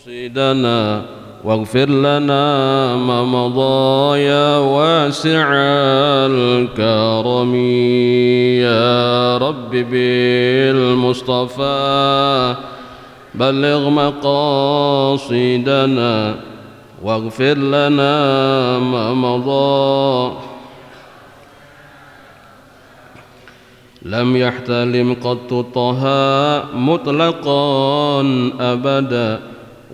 مقاصدنا واغفر لنا ما مضى يا واسع الكرم يا رب بالمصطفى بلغ مقاصدنا واغفر لنا ما مضى لم يحتلم قط طه مطلقا أبدا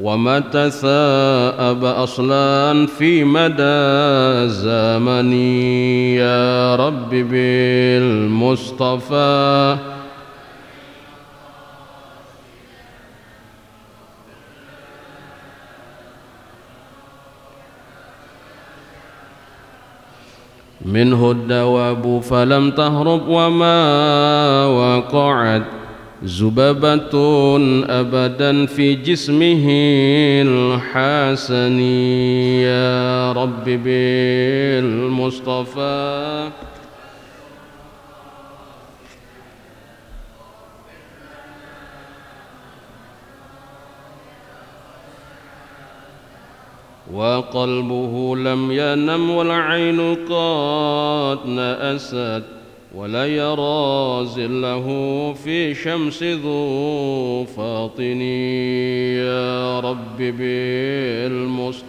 وما تثاءب أصلا في مدى زمن يا رب بالمصطفى منه الدواب فلم تهرب وما وقعت ذبابة أبدا في جسمه الحسن يا رب بالمصطفى وقلبه لم ينم والعين قد نأست ولا يرى زله في شمس ذو فاطن يا رب بالمصطفى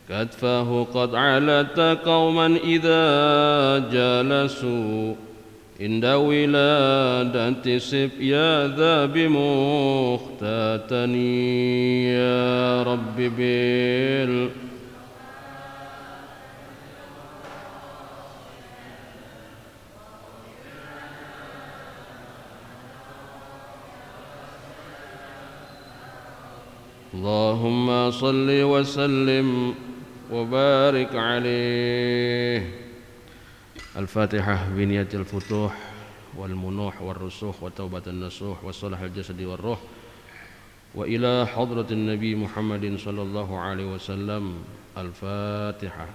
كتفه قد علت قوما إذا جلسوا عند ولادة سبيا ذا بمختتن يا رب اللهم صل وسلم وبارك عليه. الفاتحة بنية الفتوح والمنوح والرسوخ وتوبة النصوح وصلح الجسد والروح وإلى حضرة النبي محمد صلى الله عليه وسلم. الفاتحة.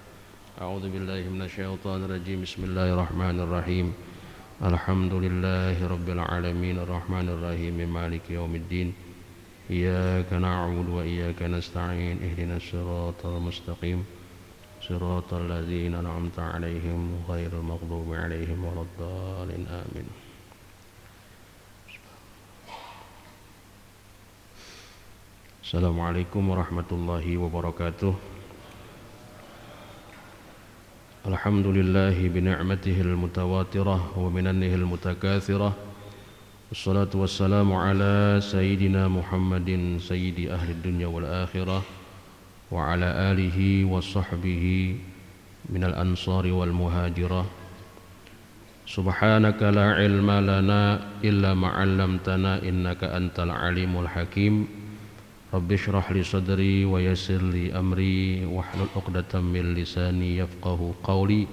أعوذ بالله من الشيطان الرجيم. بسم الله الرحمن الرحيم. الحمد لله رب العالمين الرحمن الرحيم مالك يوم الدين إياك نعبد وإياك نستعين اهدنا الصراط المستقيم صراط الذين أنعمت عليهم غير المغضوب عليهم ولا الضالين آمين. Assalamualaikum warahmatullahi wabarakatuh. Alhamdulillahi bini'matihil mutawatirah wa minannihil mutakathirah. Wassalatu wassalamu ala sayyidina Muhammadin sayyidi ahli dunya wal akhirah wa ala alihi wa sahbihi minal ansari wal muhajirah. Subhanaka la ilma lana illa ma'allamtana innaka antal alimul hakim. Rabbi shrah li sadri wa yassir li amri wahlul 'uqdatam min lisani yafqahu qawli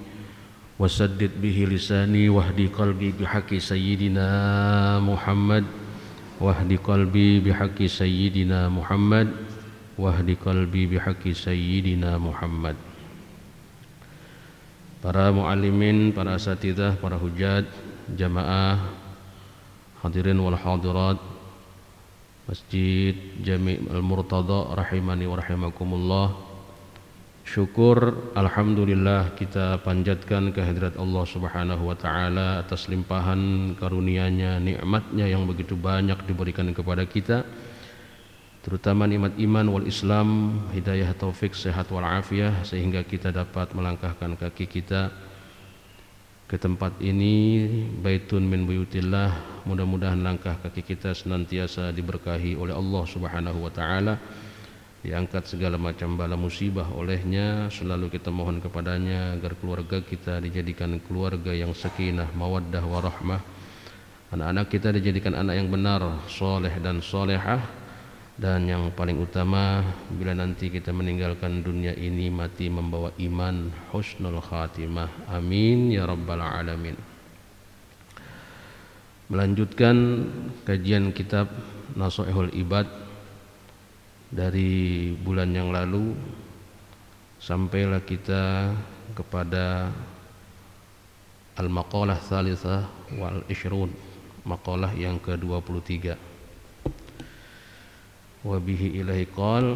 wasaddid bihi lisani wahdi qalbi bihaqqi sayyidina Muhammad wahdi qalbi bihaqqi sayyidina Muhammad wahdi qalbi bihaqqi sayyidina Muhammad. Para muallimin, para asatidzah, para hujat, jamaah, hadirin wal hadirat Masjid Jami' Al-Murtada rahimani wa rahimakumullah. Syukur alhamdulillah kita panjatkan kehadirat Allah Subhanahu wa taala atas limpahan karunia-Nya, nikmat-Nya yang begitu banyak diberikan kepada kita, terutama nikmat iman wal Islam, hidayah, taufik, sehat wal afiyah, sehingga kita dapat melangkahkan kaki kita ke tempat ini, baitun min buyutillah. Mudah-mudahan langkah kaki kita senantiasa diberkahi oleh Allah Subhanahu wa taala, diangkat segala macam bala musibah olehnya. Selalu kita mohon kepadanya agar keluarga kita dijadikan keluarga yang sakinah, mawaddah, warahmah. Anak-anak kita dijadikan anak yang benar, soleh dan solehah. Dan yang paling utama, bila nanti kita meninggalkan dunia ini mati membawa iman, husnul khatimah. Amin ya rabbal alamin. Melanjutkan kajian kitab Nasha'ihul Ibad dari bulan yang lalu, sampailah kita kepada al-maqalah tsalitsah wal 20, maqalah yang ke-23. Wa bihi ilahi qal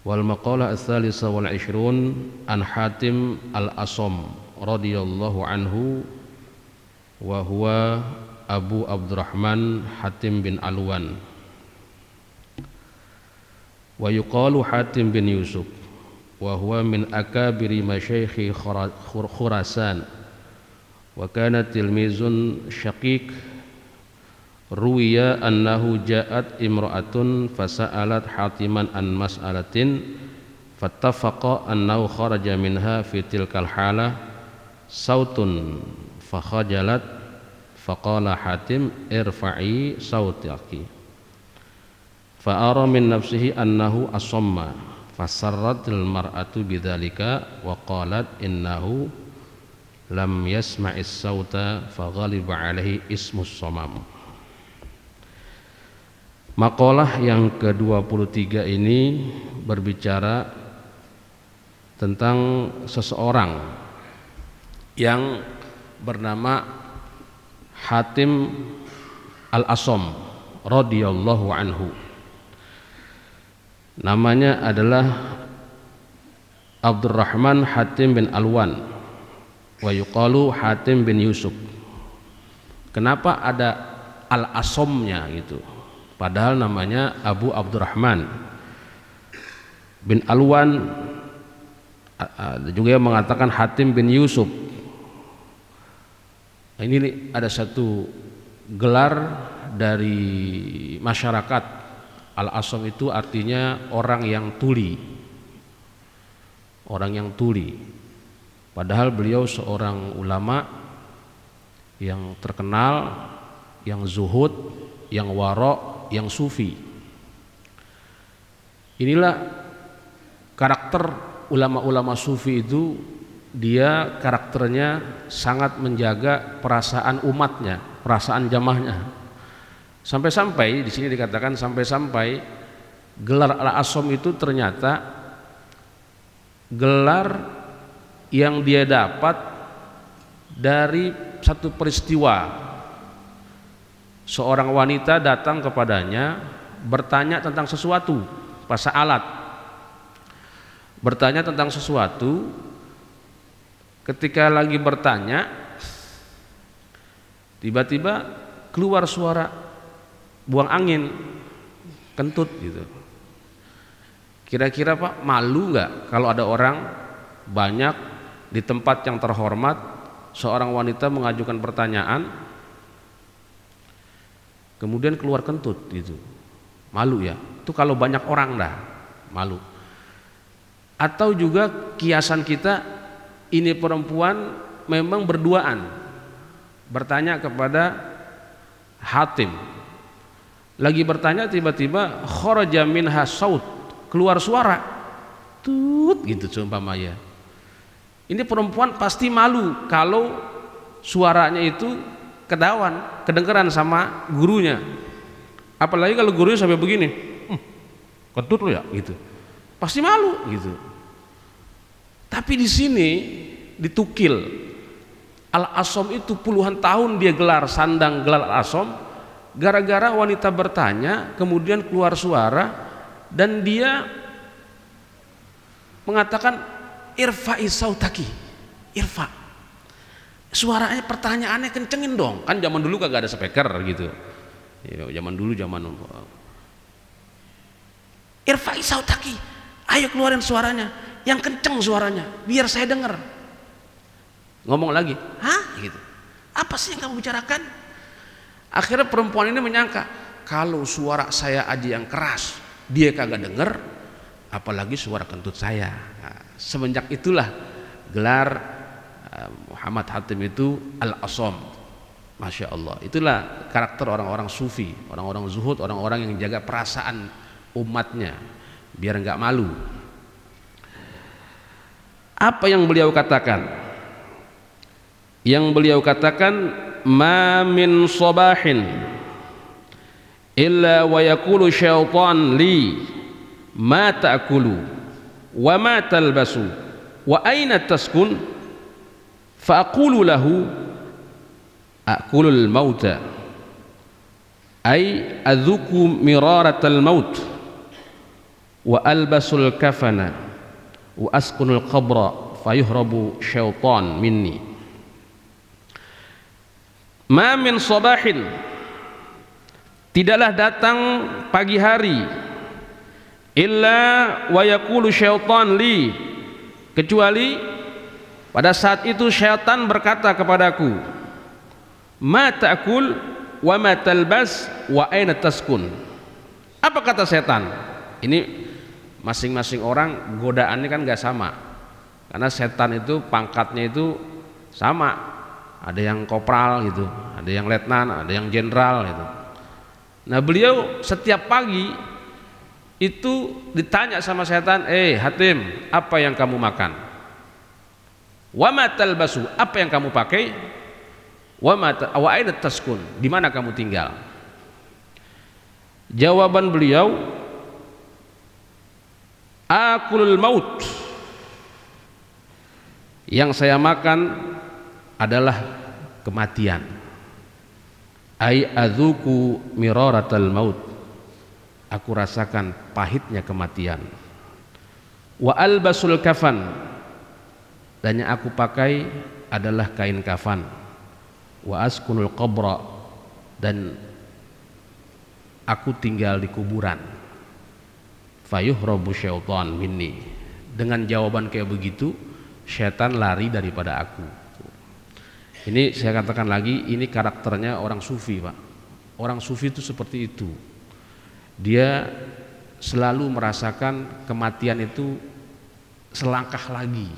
wal maqalah ats-tsalisah wal 20 an Hatim al-Asam radhiyallahu anhu wa huwa Abu Abdurrahman Hatim bin Alwan wa yuqalu Hatim bin Yusuf wa huwa min akabiri masyaikhi Khurasan wa kana tilmizun syaqiq. Ruwiya annahu ja'at imra'atun fasa'alat Hatiman an mas'alatin fattafaqa annahu kharaja minha fi tilkal halah sautun fakhajalat faqala Hatim irfa'i sautaki fa'ara min nafsihi annahu asamma fasarratil mar'atu bidzalika wa qalat innahu lam yasma'is sauta faghaliba alaihi ismus samam. Maqalah yang ke-23 ini berbicara tentang seseorang yang bernama Hatim al-Asam radhiyallahu anhu. Namanya adalah Abdurrahman Hatim bin Alwan wa yuqalu Hatim bin Yusuf. Kenapa ada al-Asamnya gitu? Padahal namanya Abu Abdurrahman bin Alwan. Juga yang mengatakan Hatim bin Yusuf. Ini ada satu gelar dari masyarakat. Al-Asam itu artinya orang yang tuli. Orang yang tuli. Padahal beliau seorang ulama yang terkenal, yang zuhud, yang wara', yang sufi. Inilah karakter ulama-ulama sufi itu. Dia karakternya sangat menjaga perasaan umatnya, perasaan jamaahnya. Sampai-sampai di sini dikatakan sampai-sampai gelar Al-Asam itu ternyata gelar yang dia dapat dari satu peristiwa. Seorang wanita datang kepadanya bertanya tentang sesuatu, pasa'alat, bertanya tentang sesuatu. Ketika lagi bertanya, tiba-tiba keluar suara buang angin, kentut gitu. Kira-kira Pak, malu nggak kalau ada orang banyak di tempat yang terhormat, seorang wanita mengajukan pertanyaan, kemudian keluar kentut gitu? Malu ya? Itu kalau banyak orang dah malu. Atau juga kiasan kita, ini perempuan memang berduaan bertanya kepada Hatim. Lagi bertanya tiba-tiba kharaja minha saut, keluar suara tut gitu seumpamanya. Ini perempuan pasti malu kalau suaranya itu kedengeran sama gurunya. Apalagi kalau gurunya sampai begini, kentut lo ya gitu. Pasti malu gitu. Tapi di sini ditukil. Al-Asam itu puluhan tahun dia gelar sandang gelar Al-Asam. Gara-gara wanita bertanya, kemudian keluar suara dan dia mengatakan irfa'i sautaki, irfa. Suaranya, pertanyaannya kencengin dong. Kan zaman dulu kagak ada speaker gitu. Zaman dulu irfa'i sautaki, ayo keluarin suaranya, yang kenceng suaranya, biar saya dengar. Ngomong lagi, hah? Gitu. Apa sih yang kamu bicarakan? Akhirnya perempuan ini menyangka, kalau suara saya aja yang keras, dia kagak denger, apalagi suara kentut saya. Nah, semenjak itulah gelar Muhammad Hatim itu Al-Asam. Masya Allah. Itulah karakter orang-orang sufi, orang-orang zuhud, orang-orang yang jaga perasaan umatnya biar nggak malu. Apa yang beliau katakan? Yang beliau katakan, ma min sabahin illa wa yaqulu syaitan li ma ta'kulu wa ma talbasu wa aina taskun fa aqulu lahu akulul mauta ay adzuku miraratal maut wa albasul kafana wa askunul qabra fayuhrabu syaitan minni. Ma min sabahin, tidaklah datang pagi hari, illa wa yaqulu syaitan li, kecuali pada saat itu syaitan berkata kepadaku, ma ta'kul wa ma talbas wa aina taskun. Apa kata setan? Ini masing-masing orang godaannya kan gak sama, karena setan itu pangkatnya itu sama, ada yang kopral gitu, ada yang letnan, ada yang jenderal gitu. Nah beliau setiap pagi itu ditanya sama setan, Hatim, apa yang kamu makan? Wa ma talbasu, apa yang kamu pakai? Wa aina taskun, di mana kamu tinggal? Jawaban beliau, akulul maut, yang saya makan adalah kematian. Ai adzuku miraratal maut, aku rasakan pahitnya kematian. Wa albasul kafan, dan yang aku pakai adalah kain kafan. Wa askunul qabra, dan aku tinggal di kuburan. Fayuhrabu syaitan minni, dengan jawaban kayak begitu syaitan lari daripada aku. Ini saya katakan lagi, ini karakternya orang sufi, Pak. Orang sufi itu seperti itu. Dia selalu merasakan kematian itu selangkah lagi.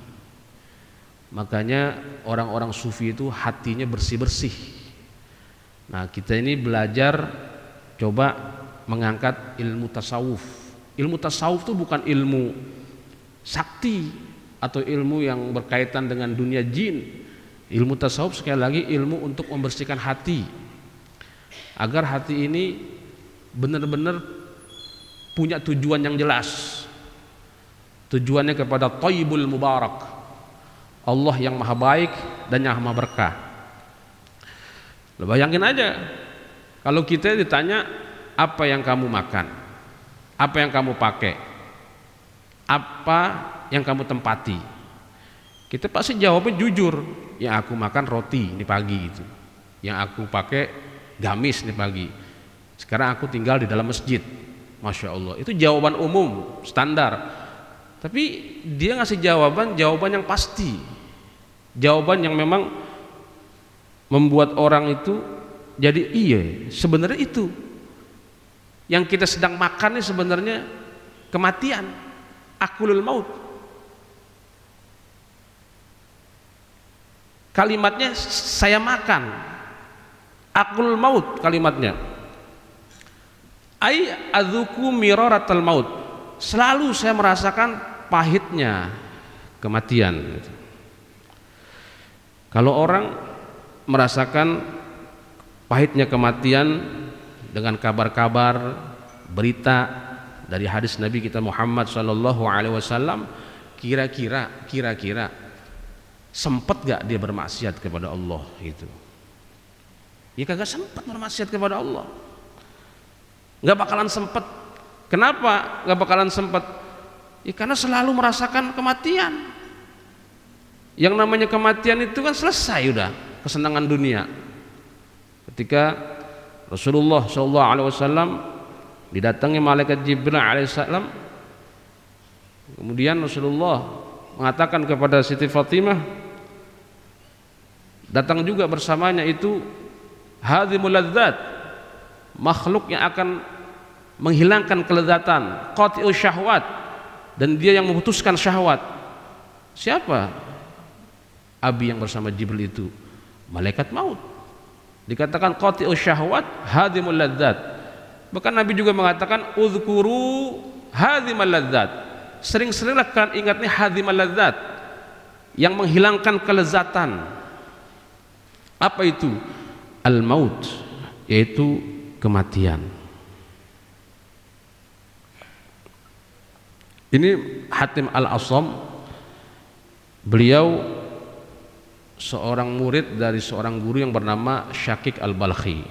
Makanya orang-orang sufi itu hatinya bersih-bersih. Nah, kita ini belajar coba mengangkat ilmu tasawuf. Ilmu tasawuf itu bukan ilmu sakti atau ilmu yang berkaitan dengan dunia jin. Ilmu tasawuf sekali lagi ilmu untuk membersihkan hati, agar hati ini benar-benar punya tujuan yang jelas. Tujuannya kepada Thayyibul Mubarak, Allah yang maha baik dan yang maha berkah. Bayangin aja kalau kita ditanya apa yang kamu makan, apa yang kamu pakai, apa yang kamu tempati, kita pasti jawabnya jujur. Yang aku makan roti ini pagi gitu, yang aku pakai gamis ini pagi, sekarang aku tinggal di dalam masjid. Masya Allah, itu jawaban umum standar. Tapi dia ngasih jawaban yang pasti, jawaban yang memang membuat orang itu jadi iya, sebenarnya itu yang kita sedang makan ini sebenarnya kematian, akulul maut. Kalimatnya saya makan, akulul maut kalimatnya. Ai adzuku miraratal maut, selalu saya merasakan pahitnya kematian. Kalau orang merasakan pahitnya kematian dengan kabar-kabar, berita dari hadis Nabi kita Muhammad sallallahu alaihi wasallam, kira-kira sempat gak dia bermaksiat kepada Allah gitu? Ya kagak sempat bermaksiat kepada Allah, gak bakalan sempat. Kenapa gak bakalan sempat? Ya karena selalu merasakan kematian. Yang namanya kematian itu kan selesai udah kesenangan dunia. Ketika Rasulullah SAW didatangi malaikat Jibril alaihissalam, kemudian Rasulullah mengatakan kepada Siti Fatimah, datang juga bersamanya itu hadzimul ladzat, makhluk yang akan menghilangkan kelezatan, qati'us syahwat, dan dia yang memutuskan syahwat. Siapa? Abi yang bersama Jibril itu malaikat maut. Dikatakan qati'us syahwat, hadzimul ladzat. Bahkan Nabi juga mengatakan uzkuru hadzimul ladzat, sering-seringlah kalian ingat nih hadzimul ladzat, yang menghilangkan kelezatan. Apa itu? Al-maut, yaitu kematian. Ini Hatim Al-Asham, beliau seorang murid dari seorang guru yang bernama Syakik Al-Balkhi.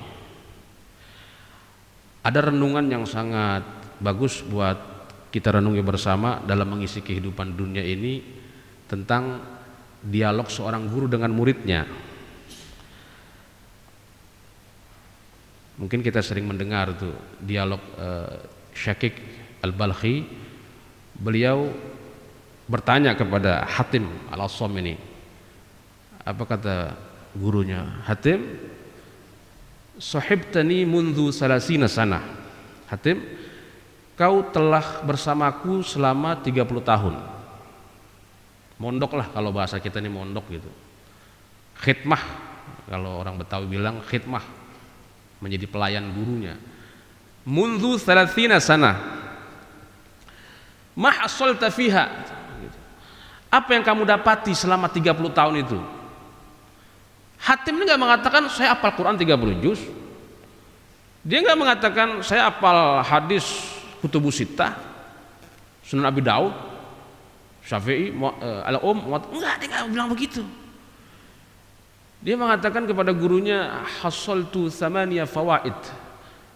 Ada renungan yang sangat bagus buat kita renungi bersama dalam mengisi kehidupan dunia ini tentang dialog seorang guru dengan muridnya. Mungkin kita sering mendengar tuh dialog Syakik Al-Balkhi. Beliau bertanya kepada Hatim Al-Asham ini. Apa kata gurunya? Hatim, sahibtani mundu salasina sana. Hatim, kau telah bersamaku selama 30 tahun. Mondok lah kalau bahasa kita ini, mondok gitu. Khidmah, kalau orang Betawi bilang khidmah, menjadi pelayan gurunya. Mundu salasina sana. Ma hasalta fiha. Apa yang kamu dapati selama 30 tahun itu? Hatim ini enggak mengatakan saya hafal Quran 30 juz. Dia enggak mengatakan saya hafal hadis Kutubus Sittah, Sunan Abi Daud, Syafi'i, enggak, dia enggak bilang begitu. Dia mengatakan kepada gurunya, hasaltu thamaniya fawaid.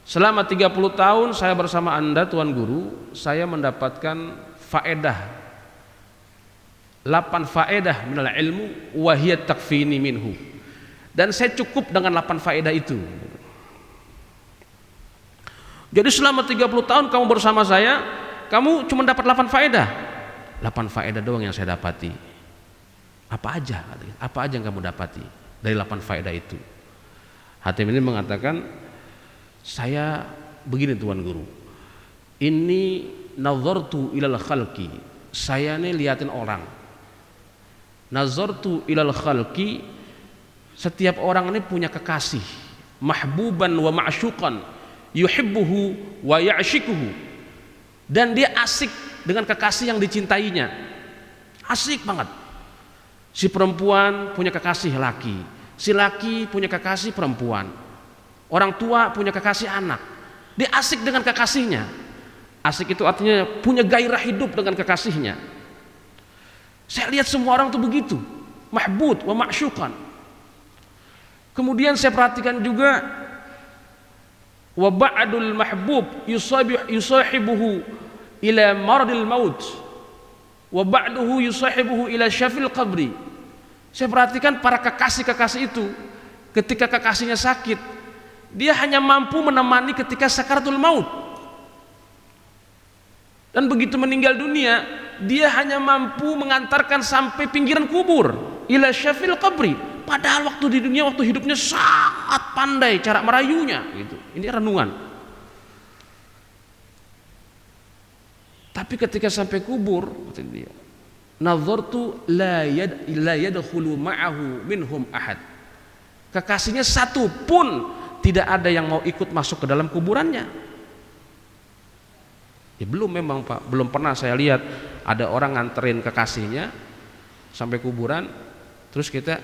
Selama 30 tahun saya bersama Anda Tuan Guru, saya mendapatkan faedah 8 faedah minal ilmu wa hiya takfini minhu. Dan saya cukup dengan 8 faedah itu. Jadi selama 30 tahun kamu bersama saya, kamu cuma dapat 8 faedah. 8 faedah doang yang saya dapati. Apa aja? Apa aja yang kamu dapati dari 8 faedah itu? Hatim ini mengatakan, saya begini Tuan Guru, ini nazartu ilal khalqi, saya ini liatin orang. Nazartu ilal khalqi, setiap orang ini punya kekasih, mahbuban wa ma'syuqan, yuhibbuhu wa ya'shikuhu, dan dia asik dengan kekasih yang dicintainya, asik banget. Si perempuan punya kekasih laki, si laki punya kekasih perempuan, orang tua punya kekasih anak, dia asik dengan kekasihnya. Asik itu artinya punya gairah hidup dengan kekasihnya. Saya lihat semua orang itu begitu, mahbub wa ma'syuqan. Kemudian saya perhatikan juga, wa ba'dul mahbub yusahibuhu ila maradil maut, wa ba'duhu yusahibuhu ila syafil qabri. Saya perhatikan para kekasih-kekasih itu, ketika kekasihnya sakit, dia hanya mampu menemani ketika sakaratul maut, dan begitu meninggal dunia dia hanya mampu mengantarkan sampai pinggiran kubur, ila syafil qabri. Padahal waktu di dunia, waktu hidupnya sangat pandai cara merayunya gitu. Ini renungan. Tapi ketika sampai kubur, kata dia, nazartu la yadkhulu ma'ahu minhum ahad. Kekasihnya satu pun tidak ada yang mau ikut masuk ke dalam kuburannya. Ya belum, memang Pak, belum pernah saya lihat ada orang nganterin kekasihnya sampai kuburan, terus kita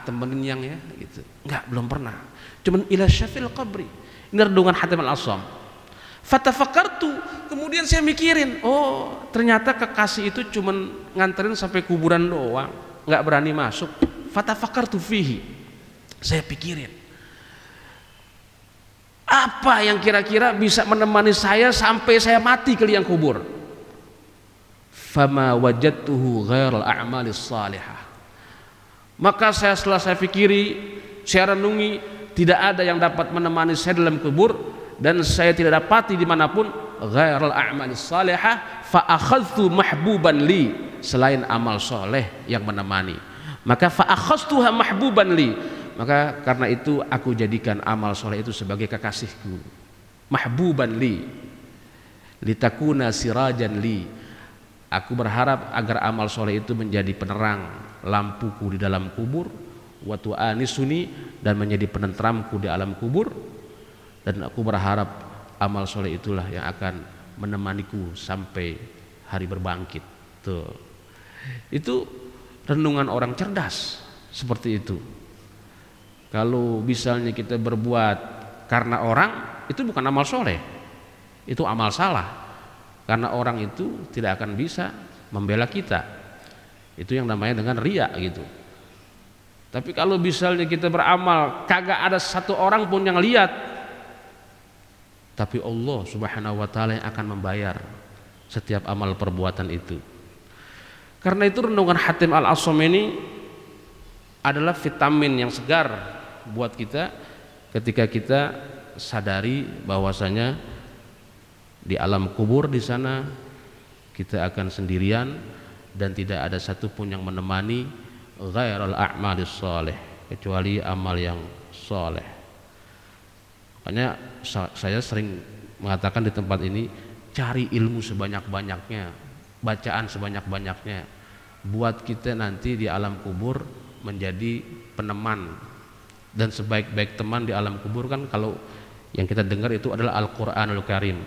temenin yang ya gitu. Enggak, belum pernah. Cuman ila syafil qabri. Ini renungan Hatim Al-Asham. Fatafakkartu, kemudian saya mikirin, oh ternyata kekasih itu cuman nganterin sampai kuburan doang, enggak berani masuk. Fatafakkartu fihi, saya pikirin apa yang kira-kira bisa menemani saya sampai saya mati ke liang kubur. Fama wajadtuhu ghairal a'malis salihah. Maka setelah saya pikiri, saya renungi, tidak ada yang dapat menemani saya dalam kubur, dan saya tidak dapati dimanapun ghairal a'malis salihah. Fa akhadtu mahbuban li, selain amal soleh yang menemani. Maka fa akhadtuha mahbuban li, maka karena itu aku jadikan amal soleh itu sebagai kekasihku, mahbuban li, litakuna sirajan li. Aku berharap agar amal soleh itu menjadi penerang lampuku di dalam kubur, wa tu'anisuni, dan menjadi penentramku di alam kubur. Dan aku berharap amal soleh itulah yang akan menemaniku sampai hari berbangkit. Tuh, itu renungan orang cerdas seperti itu. Kalau misalnya kita berbuat karena orang, itu bukan amal soleh. itu amal salah, karena orang itu tidak akan bisa membela kita. Itu yang namanya dengan riya gitu. Tapi kalau misalnya kita beramal kagak ada satu orang pun yang lihat, tapi Allah Subhanahu wa taala yang akan membayar setiap amal perbuatan itu. Karena itu renungan Hatim Al-Asham ini adalah vitamin yang segar buat kita ketika kita sadari bahwasanya di alam kubur di sana kita akan sendirian dan tidak ada satupun yang menemani ghairal a'malis shalih, kecuali amal yang soleh. Makanya saya sering mengatakan di tempat ini, cari ilmu sebanyak-banyaknya, bacaan sebanyak-banyaknya, buat kita nanti di alam kubur menjadi peneman. Dan sebaik-baik teman di alam kubur kan kalau yang kita dengar itu adalah Al-Quranul Karim.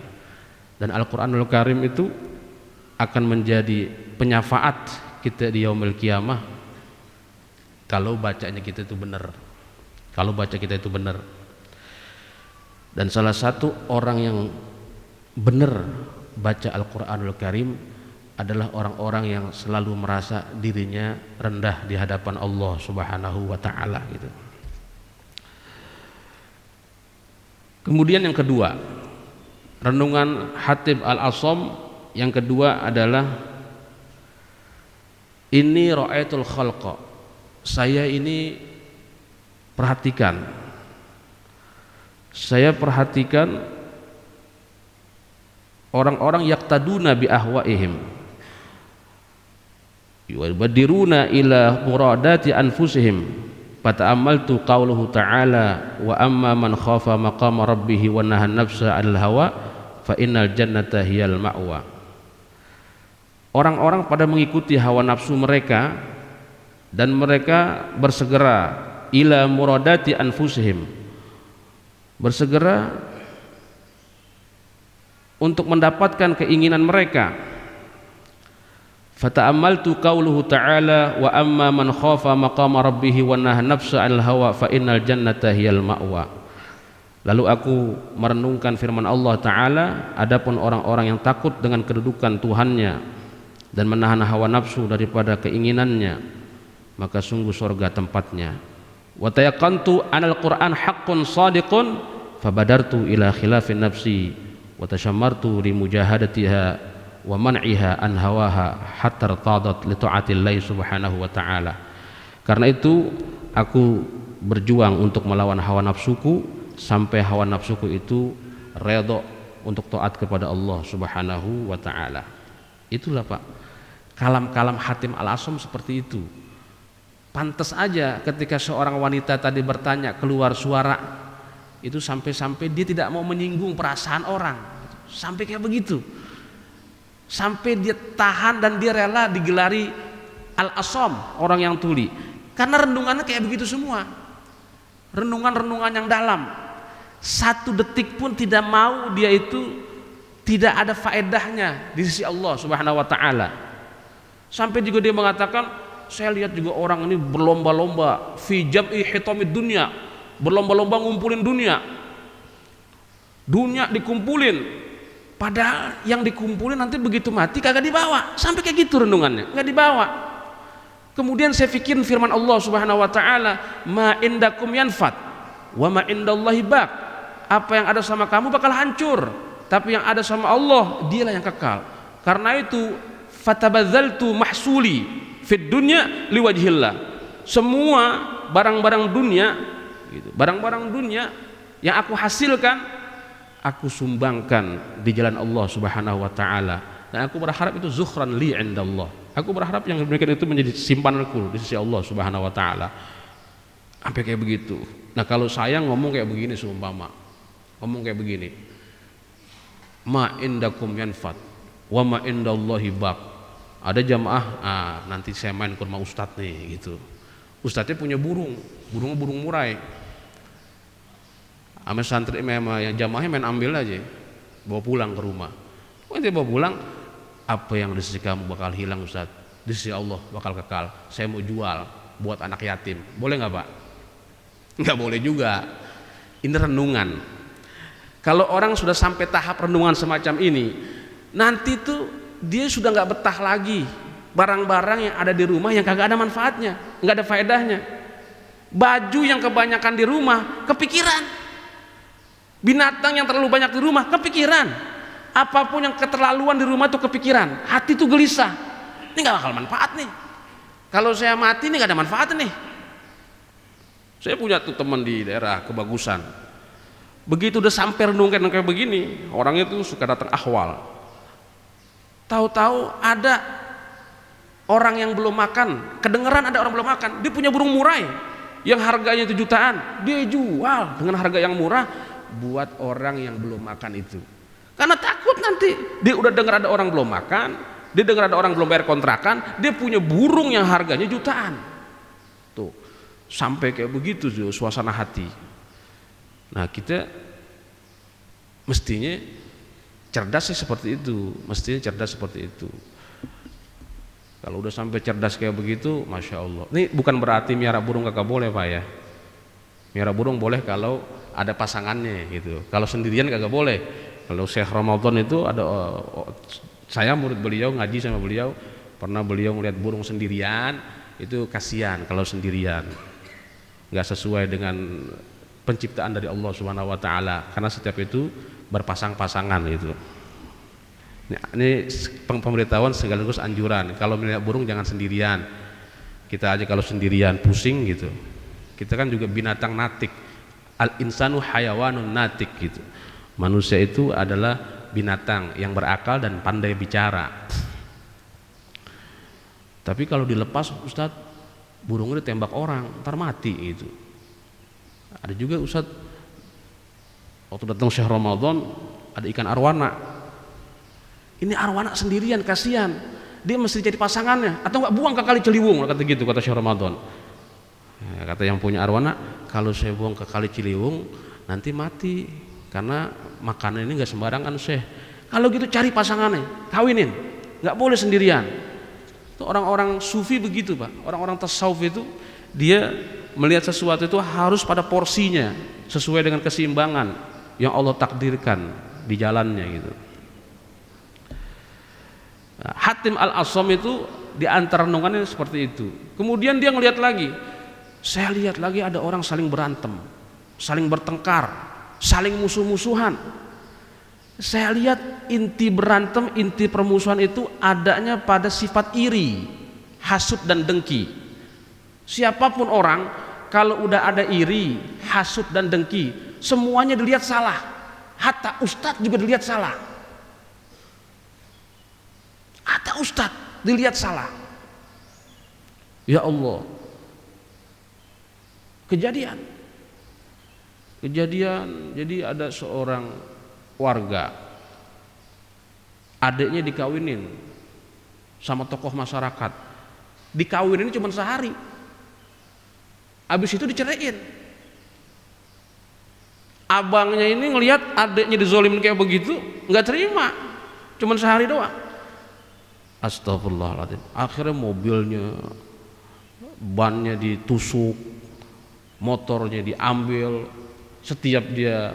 Dan Al-Quranul Karim itu akan menjadi penyafaat kita di yaumil qiyamah kalau bacanya kita itu benar, kalau baca kita itu benar. Dan salah satu orang yang benar baca Al-Quranul Karim adalah orang-orang yang selalu merasa dirinya rendah di hadapan Allah Subhanahu wa taala gitu. Kemudian yang kedua, renungan Hatim Al-Asham yang kedua adalah ini ra'aitul khalqa, saya ini perhatikan orang-orang yaqtaduna bi ahwaihim yubadiruna ila muradati anfusihim. Fata'ammaltu qawluhu ta'ala wa amma man khafa maqama rabbih wa nahan nafsa 'anil hawa fa innal jannata hiyal ma'wa. Orang-orang pada mengikuti hawa nafsu mereka dan mereka bersegera ila muradati anfusihim, bersegera untuk mendapatkan keinginan mereka. Fata'ammaltu qauluhu ta'ala wa amma man khafa maqama rabbih wa nahan nafsa 'anil hawa fa innal jannata hiyal ma'wa. Lalu aku merenungkan firman Allah Ta'ala, adapun orang-orang yang takut dengan kedudukan Tuhannya dan menahan hawa nafsu daripada keinginannya, maka sungguh surga tempatnya. Wa tayaqantu anal Qur'an haqqun shadiqun fabadartu ila khilafin nafsi wa tashammartu li mujahadatiha wa man'iha an hawaha hatta tadat li ta'atillahi subhanahu wa ta'ala. Karena itu aku berjuang untuk melawan hawa nafsuku sampai hawa nafsuku itu redha untuk taat kepada Allah subhanahu wa ta'ala. Itulah Pak, kalam-kalam Hatim Al-Asham seperti itu. Pantas aja ketika seorang wanita tadi bertanya keluar suara itu sampai-sampai dia tidak mau menyinggung perasaan orang, sampai kayak begitu. Sampai dia tahan dan dia rela digelari Al-Asham, orang yang tuli, karena renungannya kayak begitu semua, renungan-renungan yang dalam. Satu detik pun tidak mau dia itu tidak ada faedahnya di sisi Allah Subhanahu wa taala. Sampai juga dia mengatakan, saya lihat juga orang ini berlomba-lomba fi jam'i hitamid dunya, berlomba-lomba ngumpulin dunia dikumpulin. Padahal yang dikumpulin nanti begitu mati kagak dibawa. Sampai kayak gitu renungannya, nggak dibawa. Kemudian saya pikirin firman Allah Subhanahu wa taala, ma indakum yanfat wa ma indallahi baq. Apa yang ada sama kamu bakal hancur, tapi yang ada sama Allah dialah yang kekal. Karena itu fatabadzaltu mahsuli fid dunya liwajhillah. Semua barang-barang dunia gitu, barang-barang dunia yang aku hasilkan aku sumbangkan di jalan Allah Subhanahu wa taala, dan aku berharap itu zukhran li indallah. Aku berharap yang demikian itu menjadi simpananku di sisi Allah Subhanahu wa taala. Sampai kayak begitu. Nah, kalau saya ngomong kayak begini, seumpama ngomong kayak begini, ma indakum yanfat wa ma indallahi baq. Ada jamaah, nanti saya main ke rumah ustadz nih gitu. Ustadznya punya burungnya burung murai. Sama santri yang jamaahnya main ambil aja, bawa pulang ke rumah. Nanti bawa pulang, apa yang di sisi kamu bakal hilang Ustaz, di sisi Allah bakal kekal. Saya mau jual buat anak yatim, boleh nggak Pak? Nggak boleh juga. Ini renungan. Kalau orang sudah sampai tahap renungan semacam ini, nanti tuh dia sudah nggak betah lagi barang-barang yang ada di rumah yang kagak ada manfaatnya, nggak ada faedahnya. Baju yang kebanyakan di rumah kepikiran, binatang yang terlalu banyak di rumah kepikiran, apapun yang keterlaluan di rumah tuh kepikiran, hati tuh gelisah. Ini nggak bakal manfaat nih. Kalau saya mati ini nggak ada manfaat nih. Saya punya tuh teman di daerah Kebagusan. Begitu udah sampai renungan kayak begini, orang itu suka datang ahwal. Tahu-tahu ada orang yang belum makan, kedengeran ada orang belum makan, dia punya burung murai yang harganya 7 jutaan, dia jual dengan harga yang murah buat orang yang belum makan itu. Karena takut nanti dia udah dengar ada orang belum makan, dia dengar ada orang belum bayar kontrakan, dia punya burung yang harganya jutaan. Tuh, sampai kayak begitu tuh suasana hati. Nah, kita mestinya cerdas sih seperti itu, mestinya cerdas seperti itu. Kalau udah sampai cerdas kayak begitu, masya Allah. Ini bukan berarti miara burung kagak boleh Pak ya. Miara burung boleh kalau ada pasangannya gitu. Kalau sendirian kagak boleh. Kalau Syekh Ramadan itu ada, saya murid beliau, ngaji sama beliau, pernah beliau melihat burung sendirian, itu kasihan kalau sendirian. Nggak sesuai dengan penciptaan dari Allah Subhanahu wa taala, karena setiap itu berpasang-pasangan itu. Ini pemberitahuan sekaligus anjuran, kalau melihat burung jangan sendirian. Kita aja kalau sendirian pusing gitu. Kita kan juga binatang natik. Al insanu hayawanun natik gitu. Manusia itu adalah binatang yang berakal dan pandai bicara. Tapi kalau dilepas Ustadz, burungnya ditembak orang, ntar mati gitu. Ada juga Ustadz, waktu datang Syekh Ramadan ada ikan arwana. Ini arwana sendirian, kasihan. Dia mesti cari pasangannya atau enggak buang ke Kali Ciliwung, kata gitu kata Syekh Ramadan. Ya, kata yang punya arwana, kalau saya buang ke Kali Ciliwung nanti mati karena makanan ini enggak sembarangan Syekh. Kalau gitu cari pasangannya, kawinin. Enggak boleh sendirian. Itu orang-orang sufi begitu, Pak. Orang-orang tasawuf itu dia melihat sesuatu itu harus pada porsinya, sesuai dengan keseimbangan yang Allah takdirkan di jalannya gitu. Nah, Hatim Al-Asam itu di antara renungannya seperti itu. Kemudian dia ngelihat lagi, saya lihat lagi ada orang saling berantem, saling bertengkar, saling musuh-musuhan. Saya lihat inti berantem, inti permusuhan itu adanya pada sifat iri, hasud dan dengki. Siapapun orang kalau udah ada iri, hasud dan dengki, semuanya dilihat salah. Hatta ustadz juga dilihat salah. Hatta ustadz dilihat salah. Ya Allah. Kejadian. Jadi ada seorang warga, adiknya dikawinin sama tokoh masyarakat. Dikawinin cuma sehari. Habis itu diceraiin. Abangnya ini ngelihat adiknya dizolimin kayak begitu, nggak terima. Cuma sehari doang. Astagfirullahaladzim. Akhirnya mobilnya, bannya ditusuk, motornya diambil. Setiap dia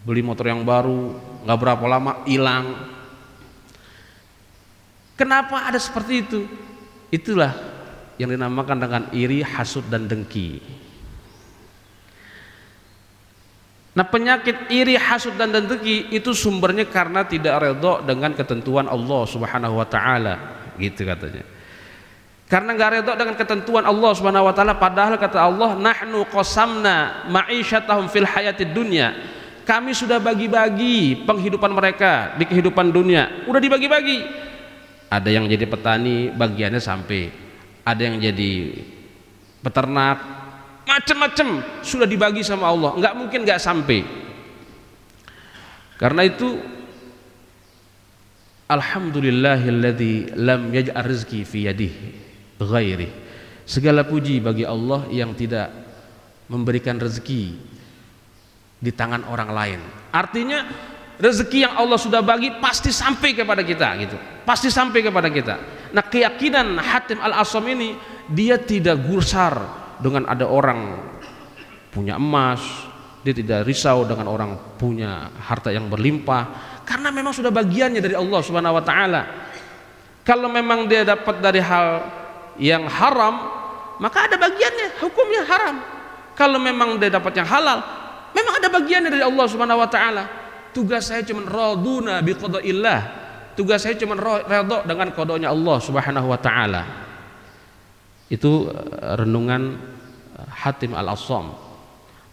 beli motor yang baru, nggak berapa lama hilang. Kenapa ada seperti itu? Itulah yang dinamakan dengan iri, hasud dan dengki. Nah, penyakit iri, hasud dan dengki itu sumbernya karena tidak redha dengan ketentuan Allah Subhanahu wa taala, gitu katanya. Karena enggak redha dengan ketentuan Allah Subhanahu wa taala, padahal kata Allah, nahnu qasamna ma'isyatahum fil hayatid dunya. Kami sudah bagi-bagi penghidupan mereka di kehidupan dunia. Udah dibagi-bagi. Ada yang jadi petani, bagiannya sampai. Ada yang jadi peternak, macam-macam sudah dibagi sama Allah, nggak mungkin nggak sampai. Karena itu alhamdulillahilladzi lam yaj'al rizqi fi yadihi ghairi. Segala puji bagi Allah yang tidak memberikan rezeki di tangan orang lain. Artinya rezeki yang Allah sudah bagi pasti sampai kepada kita gitu. Pasti sampai kepada kita. Nah, keyakinan Hatim Al-Asam ini, dia tidak gusar dengan ada orang punya emas, Dia tidak risau dengan orang punya harta yang berlimpah, karena memang sudah bagiannya dari Allah Subhanahu wa taala. Kalau memang dia dapat dari hal yang haram, maka ada bagiannya, hukumnya haram. Kalau memang dia dapat yang halal, memang ada bagiannya dari Allah Subhanahu wa taala. Tugas saya cuma raduna bi qadaillah. Tugas saya cuma redha dengan qadanya Allah Subhanahu wa taala. Itu renungan Hatim Al-Assam.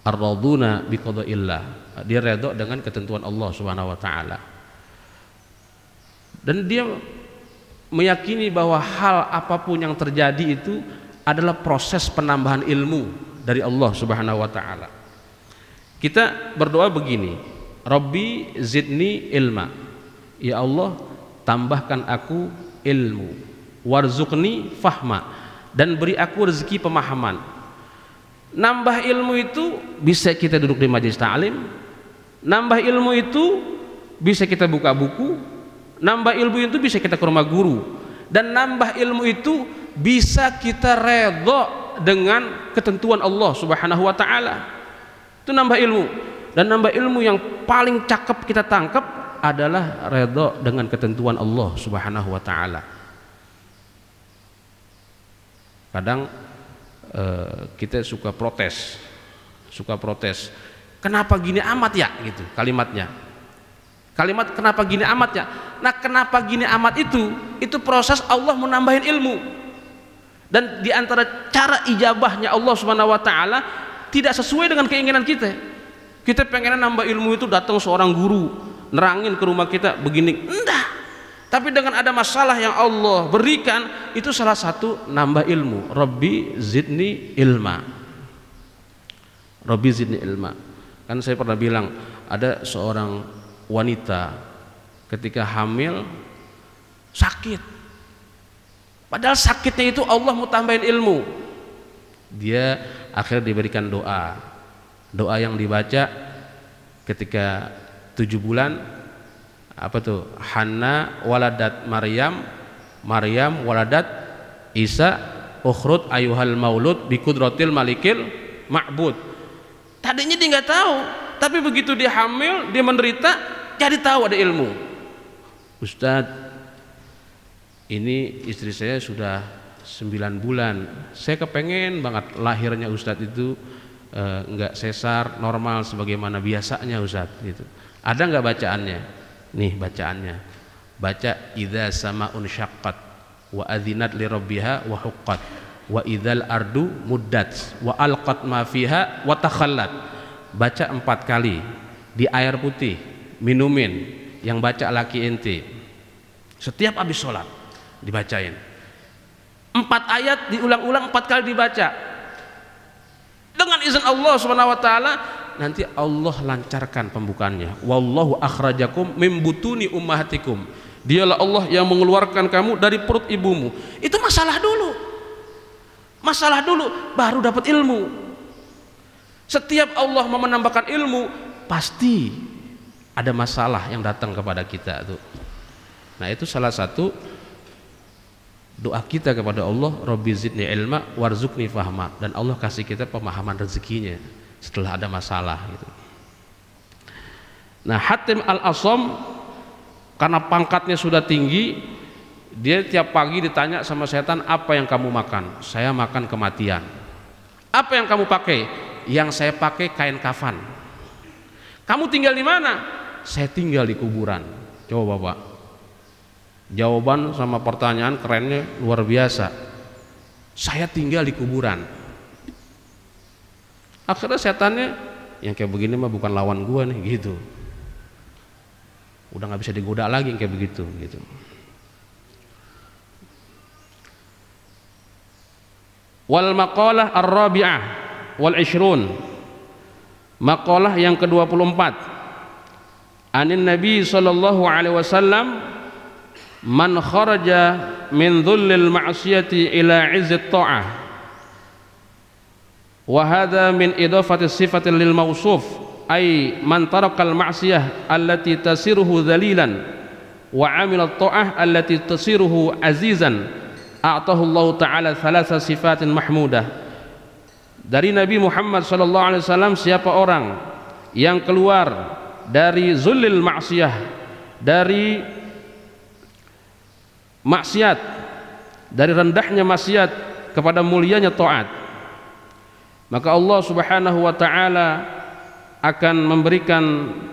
Ar-raduna bi qadaillah. Dia redha dengan ketentuan Allah Subhanahu wa taala. Dan dia meyakini bahwa hal apapun yang terjadi itu adalah proses penambahan ilmu dari Allah Subhanahu wa taala. Kita berdoa begini, Rabbi zidni ilma. Ya Allah, tambahkan aku ilmu. Warzuqni fahma, dan beri aku rezeki pemahaman. Nambah ilmu itu bisa kita duduk di majelis ta'lim, nambah ilmu itu bisa kita buka buku, nambah ilmu itu bisa kita ke rumah guru, dan nambah ilmu itu bisa kita redha dengan ketentuan Allah Subhanahu wa taala. Itu nambah ilmu. Dan nambah ilmu yang paling cakep kita tangkap adalah redha dengan ketentuan Allah Subhanahu wa taala. Kadang kita suka protes, kenapa gini amat ya, gitu kalimat kenapa gini amat ya. Nah, kenapa gini amat itu proses Allah menambahin ilmu. Dan diantara cara ijabahnya Allah Subhanahu wa taala tidak sesuai dengan keinginan kita. Kita pengen nambah ilmu itu datang seorang guru nerangin ke rumah kita begini, enggak. Tapi dengan ada masalah yang Allah berikan, itu salah satu nambah ilmu. Rabbi zidni ilma. Rabbi zidni ilma. Kan saya pernah bilang, ada seorang wanita ketika hamil sakit. Padahal sakitnya itu Allah mau tambahin ilmu. Dia akhirnya diberikan doa. Doa yang dibaca ketika 7 bulan, apa tuh? Hanna waladat Maryam, Maryam waladat Isa, ukhrud ayuhal maulud bi qudratil malikil ma'bud. Tadinya dia nggak tahu, tapi begitu dia hamil, dia menderita, jadi tahu ada ilmu. Ustadz, ini istri saya sudah 9 bulan, saya kepengen banget lahirnya Ustadz itu nggak sesar, normal sebagaimana biasanya Ustadz gitu. Ada nggak bacaannya? Nih bacaannya, baca idza samaun syaqqat wa adzinat li rabbiha wa huqqat wa idzal ardu muddat wa alqat ma fiha wa takhallat. Baca 4 kali di air putih, minumin, yang baca laki ente setiap habis sholat dibacain 4 ayat, diulang-ulang 4 kali dibaca dengan izin Allah Subhanahu wa taala. Nanti Allah lancarkan pembukaannya. Wallahu akhrajakum mim butuni ummahatikum. Dialah Allah yang mengeluarkan kamu dari perut ibumu. Itu masalah dulu. Masalah dulu baru dapat ilmu. Setiap Allah mau menambahkan ilmu, pasti ada masalah yang datang kepada kita tuh. Nah, itu salah satu doa kita kepada Allah, Rabbi zidni ilma warzuqni fahma, dan Allah kasih kita pemahaman rezekinya setelah ada masalah gitu. Nah, Hatim Al-Assam karena pangkatnya sudah tinggi, dia tiap pagi ditanya sama setan, apa yang kamu makan? Saya makan kematian. Apa yang kamu pakai? Yang saya pakai kain kafan. Kamu tinggal di mana? Saya tinggal di kuburan. Coba Bapak, jawaban sama pertanyaan kerennya luar biasa. Saya tinggal di kuburan. Akhirnya setannya, yang kayak begini mah bukan lawan gua nih gitu. Udah nggak bisa digoda lagi yang kayak begitu gitu. Wal maqalah ar-rabi'ah wal 20. Maqalah yang ke-24. Anin Nabi sallallahu alaihi wasallam, man kharaja min dhullil ma'siyati ila 'izzit ta'ah. Wa hadha min idafati sifatin lil mawsuf, ay man tarakal ma'siyah allati tasiruhu dhalilan wa 'amila ta'ah allati tasiruhu azizan, a'tahu Allah taala thalatha sifatin mahmudah. Dari Nabi Muhammad sallallahu alaihi wasallam, siapa orang yang keluar dari zulil maksiyah, dari maksiat, dari rendahnya maksiat kepada mulianya taat, maka Allah Subhanahu wa taala akan memberikan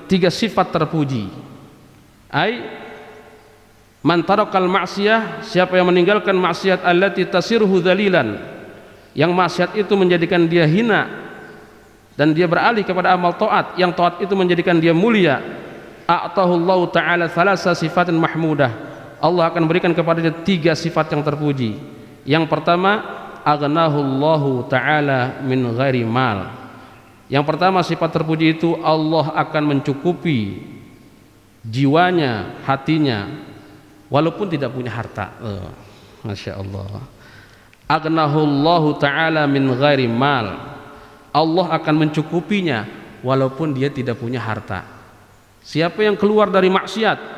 3 sifat terpuji. Ai man tarakal ma'siyah, siapa yang meninggalkan maksiat, allati tasirhu dzalilan, yang maksiat itu menjadikan dia hina dan dia beralih kepada amal taat, yang taat itu menjadikan dia mulia, a'tahullahu ta'ala thalasa sifatin mahmudah, Allah akan berikan kepadanya 3 sifat yang terpuji. Yang pertama, aghnahullahu ta'ala min ghairi mal. Yang pertama sifat terpuji itu Allah akan mencukupi jiwanya, hatinya, walaupun tidak punya harta. Masya Allah. Aghnahullahu ta'ala min ghairi mal. Allah akan mencukupinya walaupun dia tidak punya harta. Siapa yang keluar dari maksiat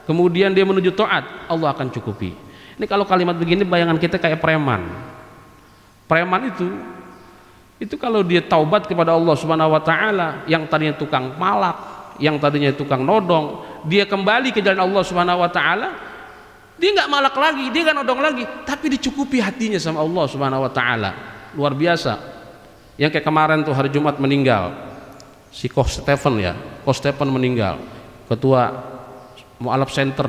kemudian dia menuju taat, Allah akan cukupi. Ini kalau kalimat begini bayangan kita kayak preman. Preman itu kalau dia taubat kepada Allah Subhanahu wa taala, yang tadinya tukang malak, yang tadinya tukang nodong, dia kembali ke jalan Allah Subhanahu wa taala, dia nggak malak lagi, dia nggak nodong lagi, tapi dicukupi hatinya sama Allah Subhanahu wa taala. Luar biasa. Yang kayak kemarin tuh hari Jumat meninggal si Coach Stephen meninggal, ketua Mu'alaf Center.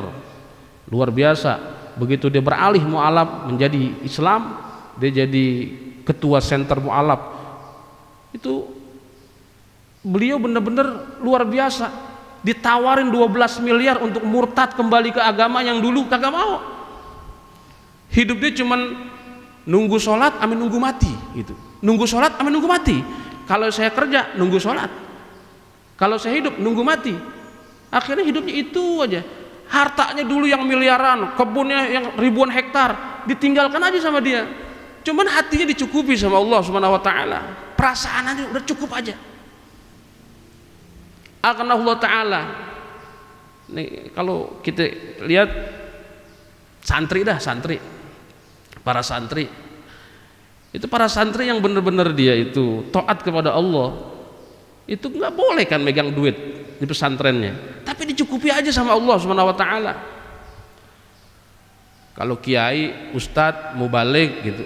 Luar biasa. Begitu dia beralih mu'alaf menjadi Islam, dia jadi ketua center mu'alaf. Itu beliau benar-benar luar biasa, ditawarin 12 miliar untuk murtad kembali ke agama yang dulu, kagak mau. Hidup dia cuman nunggu sholat amin nunggu mati gitu. Nunggu sholat amin nunggu mati. Kalau saya kerja nunggu sholat, kalau saya hidup nunggu mati. Akhirnya hidupnya itu aja. Hartanya dulu yang miliaran, kebunnya yang ribuan hektar, ditinggalkan aja sama dia. Cuman hatinya dicukupi sama Allah Subhanahu wa taala. Perasaannya udah cukup aja. Allah taala. Nih kalau kita lihat santri. Para santri. Itu para santri yang benar-benar dia itu taat kepada Allah. Itu nggak boleh kan megang duit di pesantrennya, tapi dicukupi aja sama Allah Subhanahu wa taala. Kalau kiai, ustadz, mubalik gitu,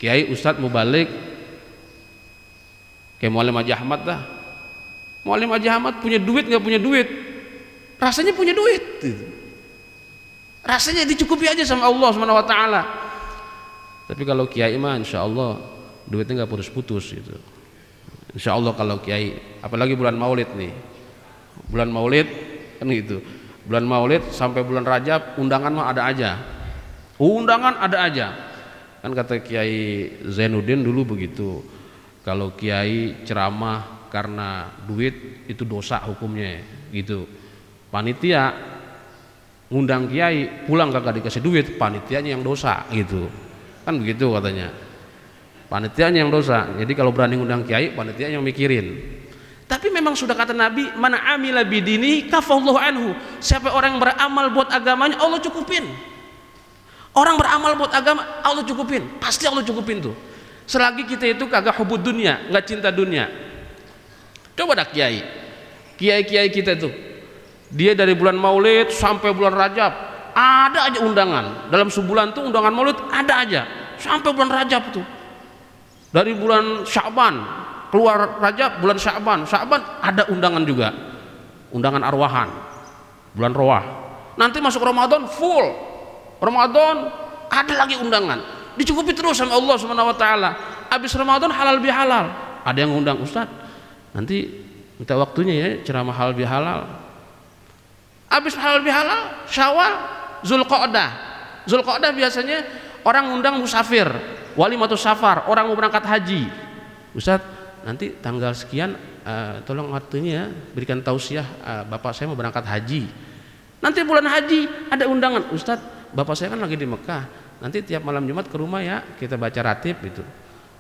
kiai, ustadz, mubalik, kayak Muallim Haji Ahmad dah. Muallim Haji Ahmad punya duit nggak punya duit, rasanya punya duit gitu. Rasanya dicukupi aja sama Allah Subhanahu wa taala. Tapi kalau kiai mah insya Allah duitnya nggak putus-putus gitu. Insya Allah kalau kiai, apalagi bulan Maulid nih, bulan Maulid kan gitu, bulan Maulid sampai bulan Rajab undangan mah ada aja, undangan ada aja. Kan kata Kiai Zainuddin dulu begitu, kalau kiai ceramah karena duit itu dosa hukumnya gitu. Panitia ngundang kiai pulang kagak dikasih duit, panitianya yang dosa gitu, kan begitu katanya. Panitianya yang dosa. Jadi kalau berani ngundang kiai, panitianya yang mikirin. Tapi memang sudah kata Nabi, man amila bidini kafallahu anhu. Siapa orang yang beramal buat agamanya, Allah cukupin. Orang beramal buat agama, Allah cukupin. Pasti Allah cukupin tuh. Selagi kita itu kagak hubud dunia, nggak cinta dunia. Coba dah kiai kita itu, dia dari bulan Maulid sampai bulan Rajab ada aja undangan. Dalam sebulan tuh undangan Maulid ada aja sampai bulan Rajab tuh. Dari bulan Sya'ban keluar Rajab, bulan Sya'ban ada undangan juga, undangan arwahan, bulan Roah. Nanti masuk Ramadan full, Ramadan ada lagi undangan, dicukupi terus sama Allah Subhanahu wa taala. Habis Ramadan halal bihalal, ada yang undang, Ustaz nanti minta waktunya ya ceramah halal bihalal. Habis halal bihalal Syawal, Zulqa'dah biasanya orang undang musafir, walimatus safar, orang mau berangkat haji. Ustaz nanti tanggal sekian tolong waktunya ya berikan tausiah, bapak saya mau berangkat haji. Nanti bulan haji ada undangan, Ustaz bapak saya kan lagi di Mekah, nanti tiap malam Jumat ke rumah ya kita baca ratib gitu.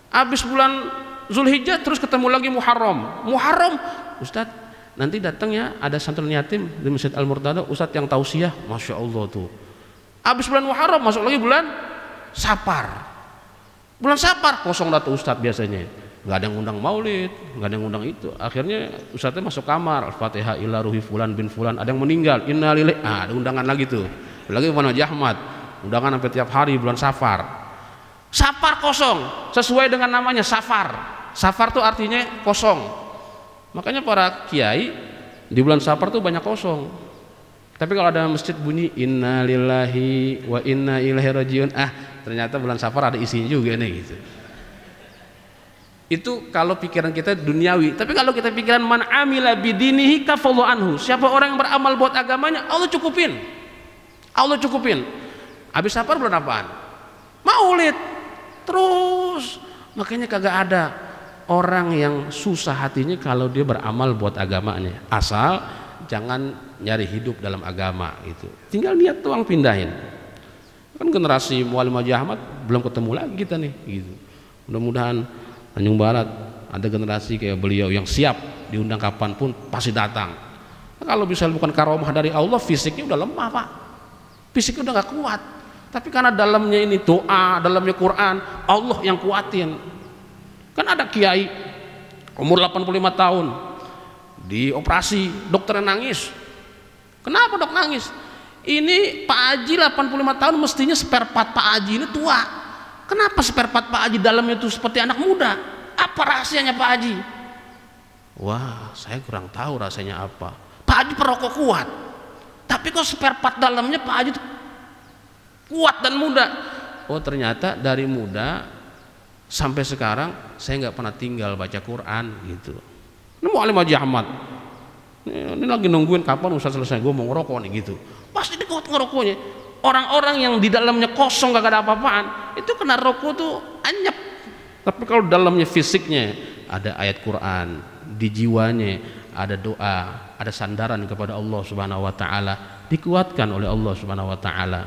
Habis bulan Zulhijjah terus ketemu lagi Muharram, Ustaz nanti datang ya ada santri yatim di Masjid Al-Murtada, Ustaz yang tausiah. Masya Allah tuh. Habis bulan Muharram masuk lagi bulan Safar. Bulan Safar kosong datu Ustaz biasanya. nggak ada yang undang maulid, nggak ada yang undang itu. Akhirnya ustadznya masuk kamar, Al-Fatihah ila ruhi fulan bin fulan, ada yang meninggal, innalillahi, ada undangan lagi tuh, lagi Muhammad Ahmad, undangan sampai tiap hari bulan Safar. Safar kosong, sesuai dengan namanya Safar. Safar tuh artinya kosong. Makanya para kiai di bulan Safar tuh banyak kosong. Tapi kalau ada masjid bunyi innalillahi wa inna ilaihi rajiun, ternyata bulan Safar ada isinya juga nih gitu. Itu kalau pikiran kita duniawi. Tapi kalau kita pikiran man amila bidinihi kafallahu anhu, siapa orang yang beramal buat agamanya, Allah cukupin. Allah cukupin. Habis Safar bulan apaan? Maulid. Terus makanya kagak ada orang yang susah hatinya kalau dia beramal buat agamanya, asal jangan nyari hidup dalam agama itu. Tinggal niat doang pindahin. Kan generasi Muallim Haji Ahmad belum ketemu lagi kita nih gitu. Mudah-mudahan Tanjung Barat ada generasi kayak beliau yang siap diundang kapanpun pasti datang. Nah, kalau misalnya bukan karomah dari Allah, fisiknya udah lemah Pak, fisiknya udah gak kuat. Tapi karena dalamnya ini doa, dalamnya Quran, Allah yang kuatin. Kan ada kiai umur 85 tahun dioperasi, dokternya nangis. Kenapa dok nangis? Ini Pak Haji 85 tahun mestinya spare part Pak Haji ini tua. Kenapa spare part Pak Haji dalamnya itu seperti anak muda? Apa rahasianya Pak Haji? Wah, saya kurang tahu rasanya apa. Pak Haji perokok kuat, tapi kok spare part dalamnya Pak Haji itu kuat dan muda. Oh ternyata dari muda sampai sekarang saya nggak pernah tinggal baca Quran gitu. Ini Muallim Haji Ahmad ini lagi nungguin kapan Ustaz selesai, gue mau ngerokok nih gitu. Pasti dikuat ngerokoknya. Orang-orang yang di dalamnya kosong gak ada apa-apaan itu kena rokok tuh anyep. Tapi kalau dalamnya fisiknya ada ayat Quran, di jiwanya ada doa, ada sandaran kepada Allah Subhanahu wa taala, dikuatkan oleh Allah Subhanahu wa taala.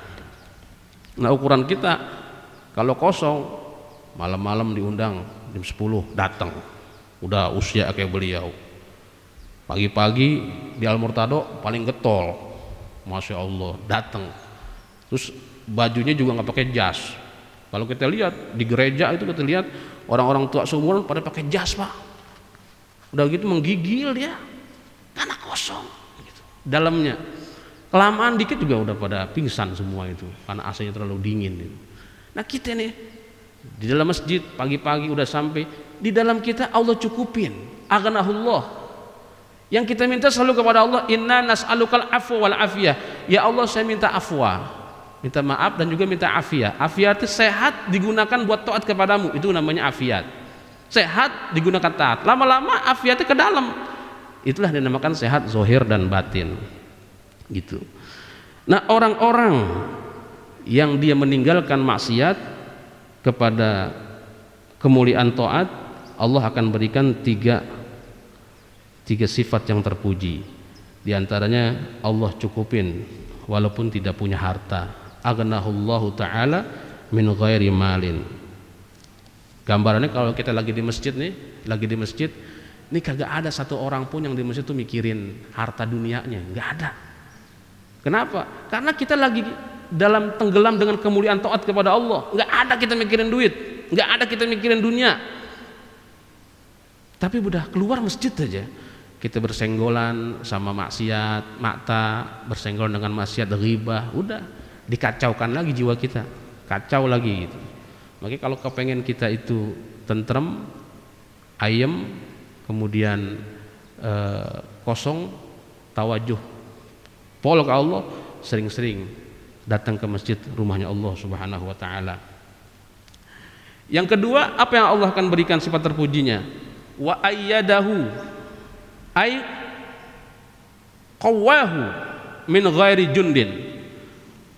Nah, ukuran kita kalau kosong, malam-malam diundang jam 10 datang. Udah usia kayak beliau. Pagi-pagi di Al-Murtado paling getol. Masya Allah, datang. Terus bajunya juga nggak pakai jas. Kalau kita lihat di gereja itu kita lihat orang-orang tua seumuran pada pakai jas Pak. Udah gitu menggigil dia karena kosong gitu. Dalamnya kelamaan dikit juga udah pada pingsan semua itu karena AC-nya terlalu dingin gitu. Nah kita nih di dalam masjid pagi-pagi udah sampai, di dalam kita Allah cukupin, aghnahullah. Yang kita minta selalu kepada Allah, inna nas'alukal afwa wal afiyah. Ya Allah, saya minta afwa, minta maaf dan juga minta afiat. Afiat itu sehat digunakan buat taat kepadamu, itu namanya afiat. Sehat digunakan taat, lama-lama afiatnya ke dalam, itulah dinamakan sehat zohir dan batin gitu. Nah orang-orang yang dia meninggalkan maksiat kepada kemuliaan taat, Allah akan berikan tiga sifat yang terpuji. Di antaranya Allah cukupin walaupun tidak punya harta. Aghnahullahu ta'ala min ghairi malin. Gambarannya kalau kita lagi di masjid nih, ini kagak ada satu orang pun yang di masjid tuh mikirin harta dunianya, nggak ada. Kenapa? Karena kita lagi dalam tenggelam dengan kemuliaan taat kepada Allah. Nggak ada kita mikirin duit, nggak ada kita mikirin dunia. Tapi udah keluar masjid aja kita bersenggolan sama maksiat, makta, bersenggolan dengan maksiat, ghibah, udah dikacaukan lagi jiwa kita, kacau lagi gitu. Makanya kalau kepengen kita itu tentrem, ayem, kemudian kosong, tawajuh, pol ke Allah, sering-sering datang ke masjid rumahnya Allah Subhanahu wa taala. Yang kedua, apa yang Allah akan berikan sifat terpujinya? Wa ayyadahu ay qawwahu min ghairi jundin.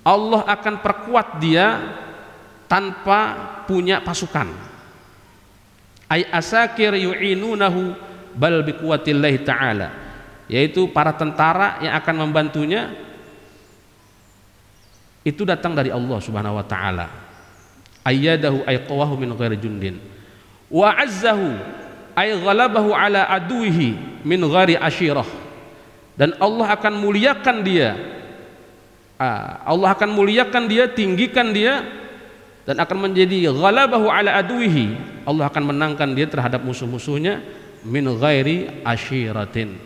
Allah akan perkuat dia tanpa punya pasukan. Ay asakir yu'inunahu bal biquwatillahi ta'ala, yaitu para tentara yang akan membantunya itu datang dari Allah Subhanahu wa taala. Ayyadahu ay qawwahu min ghairi jundin. Wa azzahu ay ghalabahu ala aduihi min ghairi asyirah, dan Allah akan muliakan dia, tinggikan dia dan akan menjadi ghalabahu ala aduwihi, Allah akan menangkan dia terhadap musuh-musuhnya, min ghairi ashiratin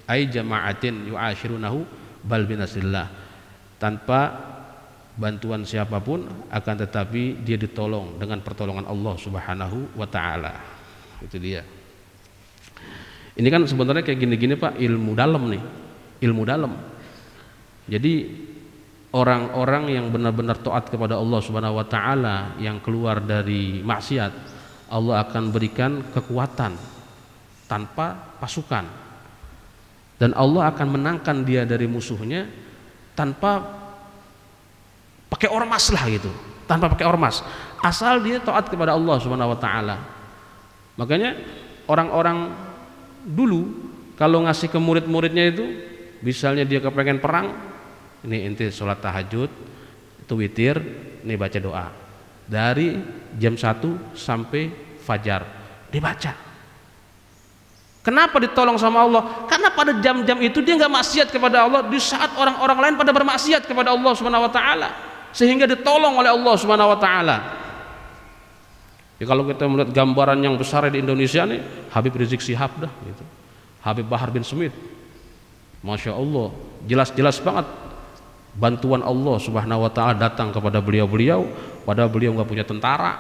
ay jama'atin yu'ashirunahu bal binasrillah, tanpa bantuan siapapun, akan tetapi dia ditolong dengan pertolongan Allah Subhanahu wa taala. Itu dia. Ini kan sebenarnya kayak gini-gini Pak, ilmu dalam nih. Ilmu dalam. Jadi orang-orang yang benar-benar taat kepada Allah Subhanahu wa taala, yang keluar dari maksiat, Allah akan berikan kekuatan tanpa pasukan. Dan Allah akan menangkan dia dari musuhnya tanpa pakai ormas lah gitu. Tanpa pakai ormas. Asal dia taat kepada Allah Subhanahu wa taala. Makanya orang-orang dulu kalau ngasih ke murid-muridnya itu, misalnya dia kepengen perang, ini inti sholat tahajud, itu witir, ini baca doa dari jam 1 sampai fajar dibaca. Kenapa ditolong sama Allah? Karena pada jam-jam itu dia nggak maksiat kepada Allah, di saat orang-orang lain pada bermaksiat kepada Allah Subhanahu wa taala, sehingga ditolong oleh Allah Subhanahu wa taala. Ya, kalau kita melihat gambaran yang besar di Indonesia nih, Habib Rizik Syihab dah gitu. Habib Bahar bin Smith. Masya Allah, jelas-jelas banget bantuan Allah Subhanahu wa taala datang kepada beliau-beliau, padahal beliau nggak punya tentara,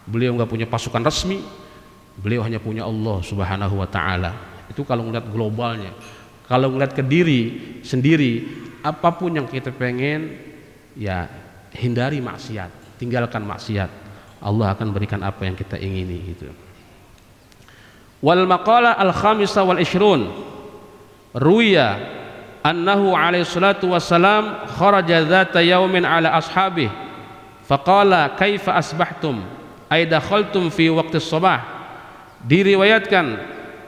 beliau nggak punya pasukan resmi, beliau hanya punya Allah Subhanahu wa taala. Itu kalau ngeliat globalnya. Kalau ngeliat ke diri sendiri, apapun yang kita pengen, ya hindari maksiat, tinggalkan maksiat. Allah akan berikan apa yang kita ingini gitu. Wal maqala al-khamisah wal ishrun, ruya annahu alaihi salatu wassalam kharaja dhata yaumin ala ashabih faqala kaifa asbahtum ay dakhaltum fi waqti sabah. Diriwayatkan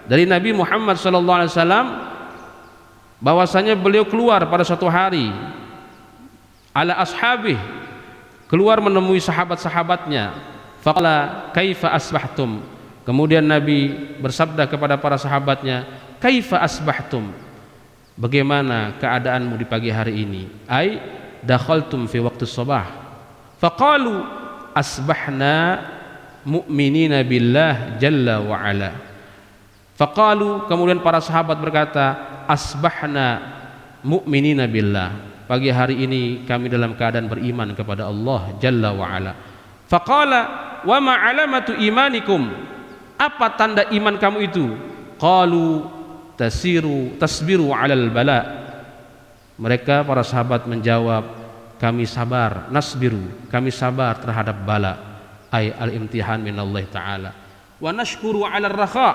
dari Nabi Muhammad sallallahu alaihi wasallam bahwasanya beliau keluar pada suatu hari ala ashabih, keluar menemui sahabat-sahabatnya, faqala kaifa asbahtum, kemudian Nabi bersabda kepada para sahabatnya, kaifa asbahtum, bagaimana keadaanmu di pagi hari ini, ai dakhaltum fi waqti sabah, faqalu asbahna mu'minina billah jalla wa ala, faqalu, kemudian para sahabat berkata, asbahna mu'minina billah, pagi hari ini kami dalam keadaan beriman kepada Allah jalla wa ala. Faqala wa ma alamatu imanikum, apa tanda iman kamu itu? Qalu tasbiru alal bala, mereka para sahabat menjawab, kami sabar, nasbiru, kami sabar terhadap bala, ay al-imtihan minallahi ta'ala, wa nashkuru alal rakha,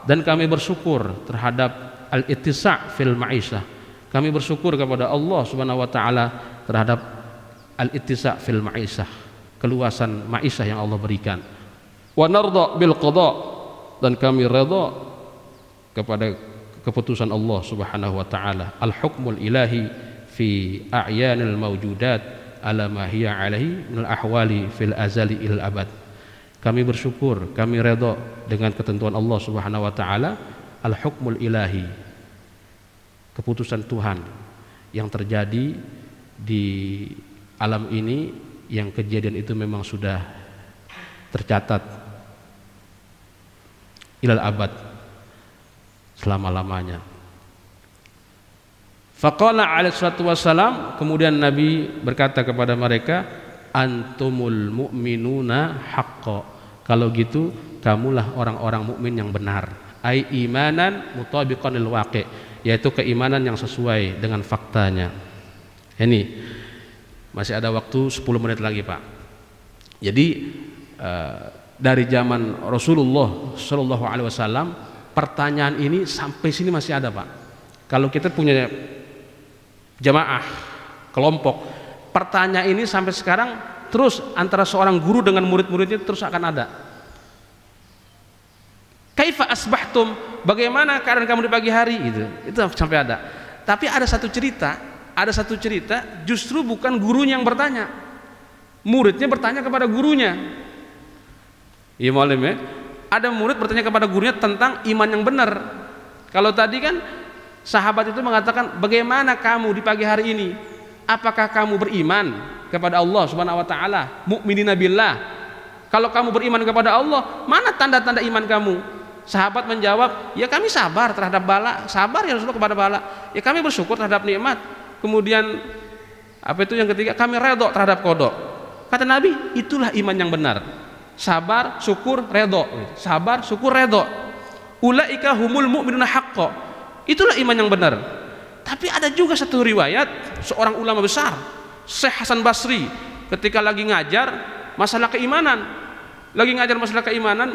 dan kami bersyukur terhadap al-ittisa' fil ma'isyah, kami bersyukur kepada Allah Subhanahu wa taala terhadap al-ittisa' fil ma'isyah, keluasan ma'isyah yang Allah berikan. Wa narda bil qada, dan kami redha kepada keputusan Allah Subhanahu wa taala, al-hukmul ilahi fi a'yanil mawjudat ala ma hiya alaihi min al-ahwali fil azali il abad. Kami bersyukur, kami redha dengan ketentuan Allah Subhanahu wa taala, al-hukmul ilahi, keputusan Tuhan yang terjadi di alam ini, yang kejadian itu memang sudah tercatat ilal abad, selama-lamanya. Faqala alaihi salatu wassalam, kemudian Nabi berkata kepada mereka, antumul mu'minuna haqqa, kalau gitu kamulah orang-orang mukmin yang benar, ai imanan mutabiqan lil waqi', yaitu keimanan yang sesuai dengan faktanya. Ini masih ada waktu 10 menit lagi Pak. Jadi dari zaman Rasulullah Shallallahu Alaihi Wasallam, pertanyaan ini sampai sini masih ada Pak. Kalau kita punya jamaah kelompok, pertanyaan ini sampai sekarang terus antara seorang guru dengan murid-muridnya terus akan ada. Kaifa asbahtum, bagaimana keadaan kamu di pagi hari, itu sampai ada. Tapi ada satu cerita justru bukan gurunya yang bertanya, muridnya bertanya kepada gurunya. Iya malam ya, ada murid bertanya kepada gurunya tentang iman yang benar. Kalau tadi kan sahabat itu mengatakan, bagaimana kamu di pagi hari ini, apakah kamu beriman kepada Allah Subhanahu wa taala? Mu'minina billah. Kalau kamu beriman kepada Allah, mana tanda-tanda iman kamu? Sahabat menjawab, ya kami sabar terhadap bala. Sabar ya Rasulullah kepada bala. Ya kami bersyukur terhadap nikmat. Kemudian apa itu yang ketiga? Kami redho terhadap kodok. Kata Nabi, itulah iman yang benar. Sabar, syukur, redho. Sabar, syukur, redho. Ulaika humul mu'minuna haqqo. Itulah iman yang benar. Tapi ada juga satu riwayat seorang ulama besar, Syekh Hasan Basri, ketika lagi ngajar masalah keimanan.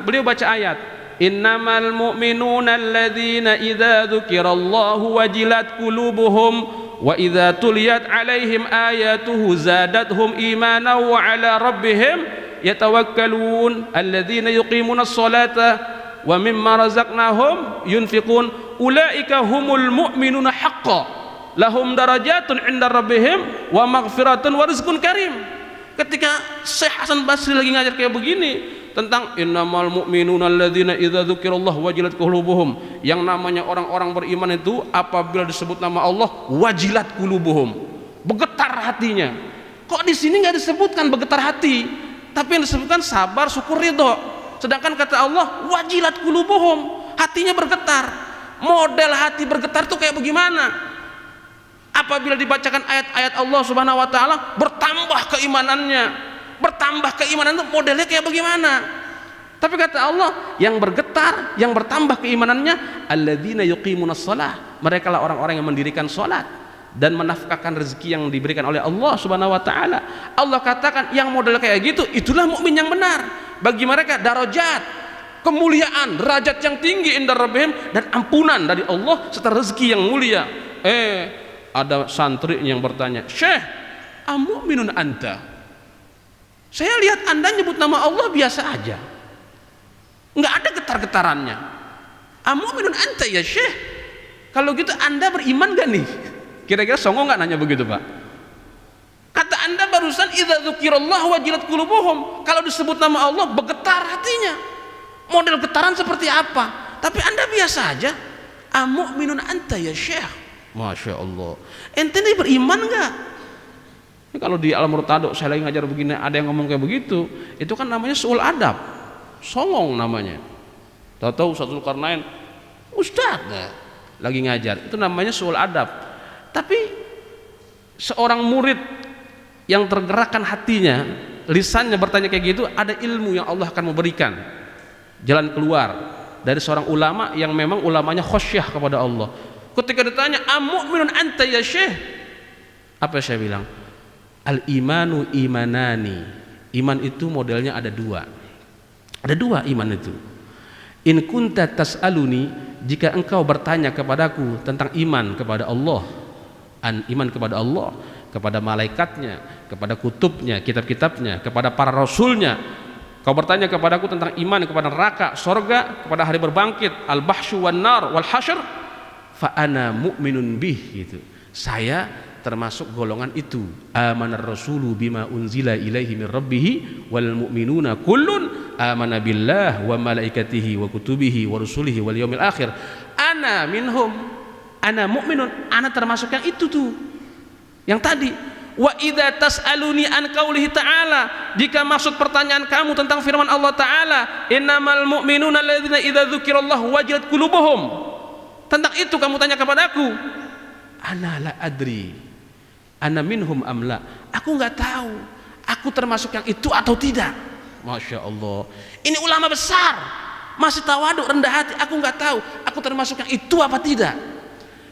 Beliau baca ayat, innamal mu'minuna alladzina idza dzukirallahu wajilat qulubuhum wa idza tuliyat alaihim ayatuhu zadatuhum imanan wa ala rabbihim yatawakkalun alladzina yuqimunas salata wa mimma razaqnahum yunfiqun ulaika humul mu'minuna haqqan lahum darajatun 'inda rabbihim wa maghfiratun wa rizqun karim. Ketika Syekh Hasan Basri lagi ngajar kayak begini tentang innamal mu'minuna alladzina idza dzukirallahu wajilat qulubuhum, yang namanya orang-orang beriman itu apabila disebut nama Allah wajilat qulubuhum, bergetar hatinya. Kok di sini nggak disebutkan bergetar hati, tapi yang disebutkan sabar, syukur, ridho. Sedangkan kata Allah wajilat qulubuhum, hatinya bergetar. Model hati bergetar tuh kayak bagaimana? Apabila dibacakan ayat-ayat Allah Subhanahu wa taala, bertambah keimanannya. Bertambah keimanan itu modelnya kayak bagaimana? Tapi kata Allah, yang bergetar, yang bertambah keimanannya, alladzina yuqimunas shalah. Mereka lah orang-orang yang mendirikan salat dan menafkahkan rezeki yang diberikan oleh Allah Subhanahu wa taala. Allah katakan yang model kayak gitu, itulah mukmin yang benar. Bagi mereka darajat, kemuliaan, derajat yang tinggi inda rabbihim, dan ampunan dari Allah serta rezeki yang mulia. Ada santri yang bertanya, Syekh, amu'minun anta? Saya lihat anda nyebut nama Allah biasa aja, nggak ada getar-getarannya. Amu'minun anta ya Syekh? Kalau gitu anda beriman gak nih? Kira-kira songong nggak nanya begitu Pak? Kata anda barusan idza dzukirallahu wajilat qulubuhum, kalau disebut nama Allah bergetar hatinya. Model getaran seperti apa? Tapi anda biasa aja. Amu'minun anta ya Syekh? Masya Allah, ente ini beriman nggak? Kalau di Al-Murtado saya lagi ngajar begini, ada yang ngomong kayak begitu, itu kan namanya suul adab, songong namanya. Tahu-tahu Ustaz Zulkarnain, Ustaz lagi ngajar, itu namanya suul adab. Tapi seorang murid yang tergerakkan hatinya, lisannya bertanya kayak gitu, ada ilmu yang Allah akan memberikan jalan keluar dari seorang ulama yang memang ulamanya khosyah kepada Allah. Ketika ditanya, amu'minun anta ya Syekh? Apa saya bilang? Al-imanu imanani. Iman itu modelnya ada dua. Ada dua iman itu. In kunta tas'aluni, jika engkau bertanya kepadaku tentang iman kepada Allah, iman kepada Allah, kepada malaikatnya, kepada kutubnya, kitab-kitabnya, kepada para rasulnya, kau bertanya kepadaku tentang iman kepada neraka, sorga, kepada hari berbangkit, al-bahsyu wan nar wal hasyr, fa ana mu'minun bih, gitu. Saya termasuk golongan itu. Amanar rasulu bima unzila ilaihi min rabbih wal mu'minuna kullun amana billah wa malaikatihi wa kutubihi wa rusulihi wal yaumil akhir. Ana minhum, ana mu'minun, ana termasuk yang itu tuh. Yang tadi, wa idza tas'aluni an qaulihi ta'ala, jika maksud pertanyaan kamu tentang firman Allah Ta'ala, innamal mu'minuna alladzina idza dzukirallahu wajilat qulubuhum, tentang itu kamu tanya kepadaku, ana la adri ana minhum amla, aku nggak tahu aku termasuk yang itu atau tidak. Masya Allah, ini ulama besar masih tawaduk, rendah hati. Aku nggak tahu aku termasuk yang itu apa tidak.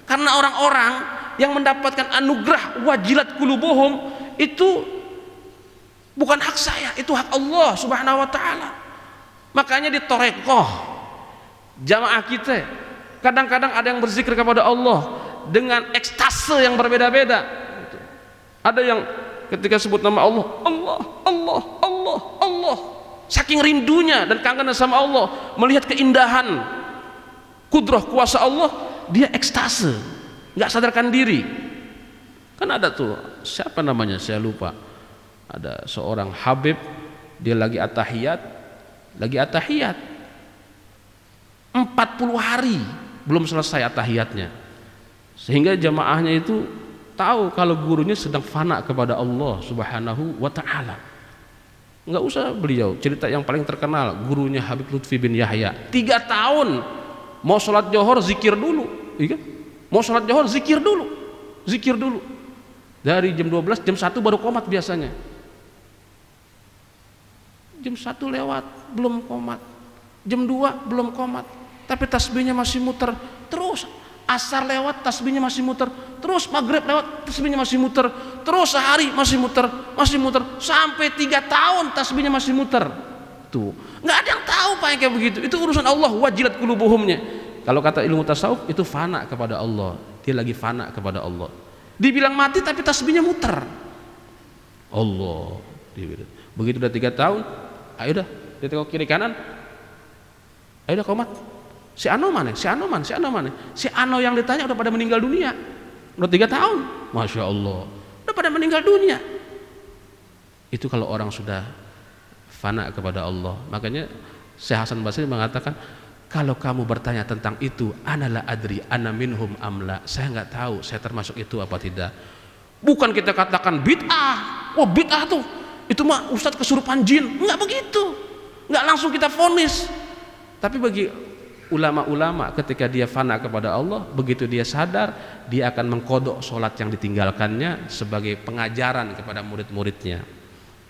Karena orang-orang yang mendapatkan anugerah wajilat qulubuhum itu bukan hak saya, itu hak Allah Subhanahu wa taala. Makanya di Torekoh jamaah kita kadang-kadang ada yang berzikir kepada Allah dengan ekstase yang berbeda-beda. Ada yang ketika sebut nama Allah, Allah, Allah, Allah, Allah, saking rindunya dan kangen sama Allah, melihat keindahan kudrah kuasa Allah, dia ekstase, nggak sadarkan diri. Kan ada tuh, siapa namanya saya lupa, ada seorang Habib, dia lagi atahiyat 40 hari belum selesai atahiyatnya, sehingga jamaahnya itu tahu kalau gurunya sedang fana kepada Allah Subhanahu wa taala. Enggak usah beliau cerita yang paling terkenal, gurunya Habib Lutfi bin Yahya, 3 tahun mau sholat johor zikir dulu, iya kan? Mau sholat johor zikir dulu, dari jam 12, jam 1 baru qomat biasanya, jam 1 lewat belum qomat, jam 2 belum qomat, tapi tasbihnya masih muter terus. Asar lewat tasbihnya masih muter terus, maghrib lewat tasbihnya masih muter terus, sehari masih muter sampai 3 tahun tasbihnya masih muter. Tuh nggak ada yang tahu Pak yang kayak begitu. Itu urusan Allah, wajilat qulubuhumnya. Kalau kata ilmu tasawuf itu fana kepada Allah, dia lagi fana kepada Allah. Dibilang mati tapi tasbihnya muter. Allah begitu udah 3 tahun, ayo dah dia tengok kiri kanan, ayo dah qomat. Si Ano mana? Si Ano yang ditanya udah pada meninggal dunia. Udah 3 tahun. Masya Allah. Udah pada meninggal dunia. Itu kalau orang sudah fana kepada Allah. Makanya Syekh Hasan Basri mengatakan, kalau kamu bertanya tentang itu, ana la adri ana minhum amla. Saya nggak tahu saya termasuk itu apa tidak. Bukan kita katakan bid'ah. Wah bid'ah tuh. Itu mah ustadz kesurupan jin. Enggak begitu. Enggak langsung kita vonis. Tapi bagi ulama-ulama ketika dia fana kepada Allah, begitu dia sadar, dia akan mengkodok sholat yang ditinggalkannya sebagai pengajaran kepada murid-muridnya.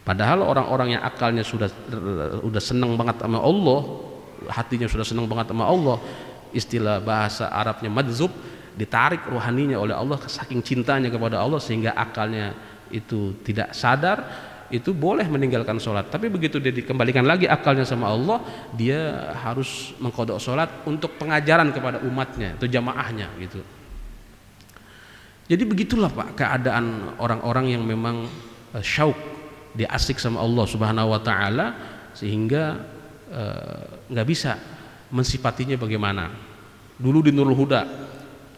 Padahal orang-orang yang akalnya sudah senang banget sama Allah, hatinya sudah senang banget sama Allah, istilah bahasa Arabnya madzub, ditarik rohaninya oleh Allah saking cintanya kepada Allah sehingga akalnya itu tidak sadar, itu boleh meninggalkan sholat. Tapi begitu dia dikembalikan lagi akalnya sama Allah, dia harus mengkodok sholat untuk pengajaran kepada umatnya, itu jamaahnya gitu. Jadi begitulah Pak keadaan orang-orang yang memang syauk, dia asik sama Allah Subhanahu wa taala, sehingga nggak bisa mensifatinya bagaimana. Dulu di Nurul Huda,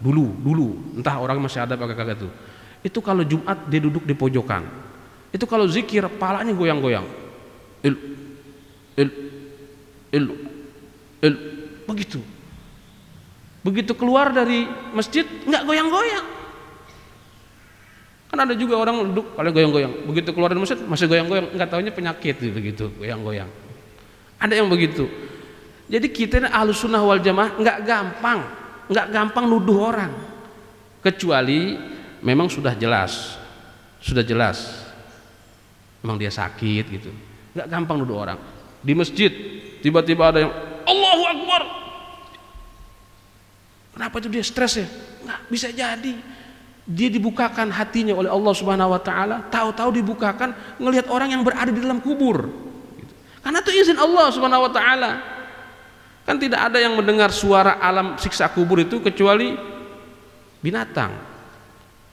dulu entah orang masih ada apa kagak tuh, itu kalau Jumat dia duduk di pojokan, itu kalau zikir palanya goyang-goyang, begitu keluar dari masjid nggak goyang-goyang. Kan ada juga orang duduk paling goyang-goyang, begitu keluar dari masjid masih goyang-goyang, nggak taunya penyakit begitu goyang-goyang. Ada yang begitu. Jadi kita Ahlus Sunnah wal Jamaah nggak gampang nuduh orang, kecuali memang sudah jelas memang dia sakit gitu. Nggak gampang nuduh orang. Di masjid tiba-tiba ada yang Allahu Akbar, kenapa itu dia stres ya? Nggak bisa jadi. Dia dibukakan hatinya oleh Allah Subhanahu wa taala, tahu-tahu dibukakan ngelihat orang yang berada di dalam kubur gitu. Karena itu izin Allah Subhanahu wa taala. Kan tidak ada yang mendengar suara alam siksa kubur itu kecuali binatang.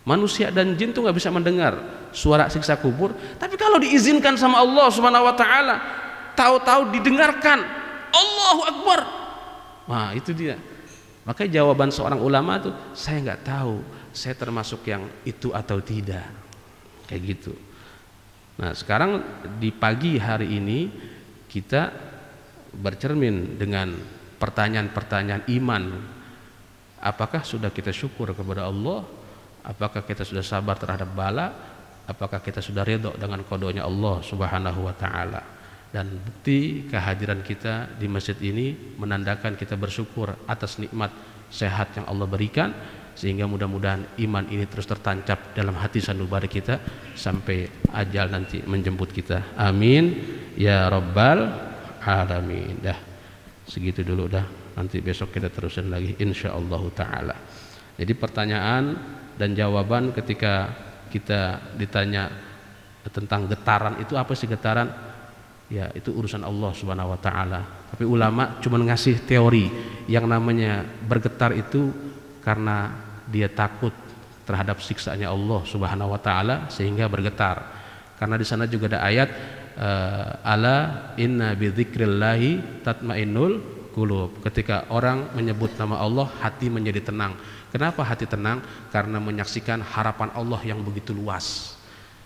Manusia dan jin tuh nggak bisa mendengar suara siksa kubur. Tapi kalau diizinkan sama Allah Subhanahu wa taala, tahu-tahu didengarkan Allahu Akbar. Wah, itu dia. Makanya jawaban seorang ulama tuh, saya nggak tahu saya termasuk yang itu atau tidak. Kayak gitu. Nah, sekarang di pagi hari ini kita bercermin dengan pertanyaan-pertanyaan iman. Apakah sudah kita syukur kepada Allah? Apakah kita sudah sabar terhadap bala? Apakah kita sudah ridho dengan qadanya Allah Subhanahu wa taala? Dan bukti kehadiran kita di masjid ini menandakan kita bersyukur atas nikmat sehat yang Allah berikan, sehingga mudah-mudahan iman ini terus tertancap dalam hati sanubari kita sampai ajal nanti menjemput kita. Amin ya rabbal alamin. Dah segitu dulu dah. Nanti besok kita terusin lagi insyaallah taala. Jadi pertanyaan dan jawaban ketika kita ditanya tentang getaran itu apa sih getaran? Ya itu urusan Allah Subhanahu wa taala. Tapi ulama cuma ngasih teori yang namanya bergetar itu karena dia takut terhadap siksaannya Allah Subhanahu wa taala sehingga bergetar. Karena di sana juga ada ayat ala inna bidzikrillahi tatmainnul qulub. Ketika orang menyebut nama Allah, hati menjadi tenang. Kenapa hati tenang? Karena menyaksikan harapan Allah yang begitu luas.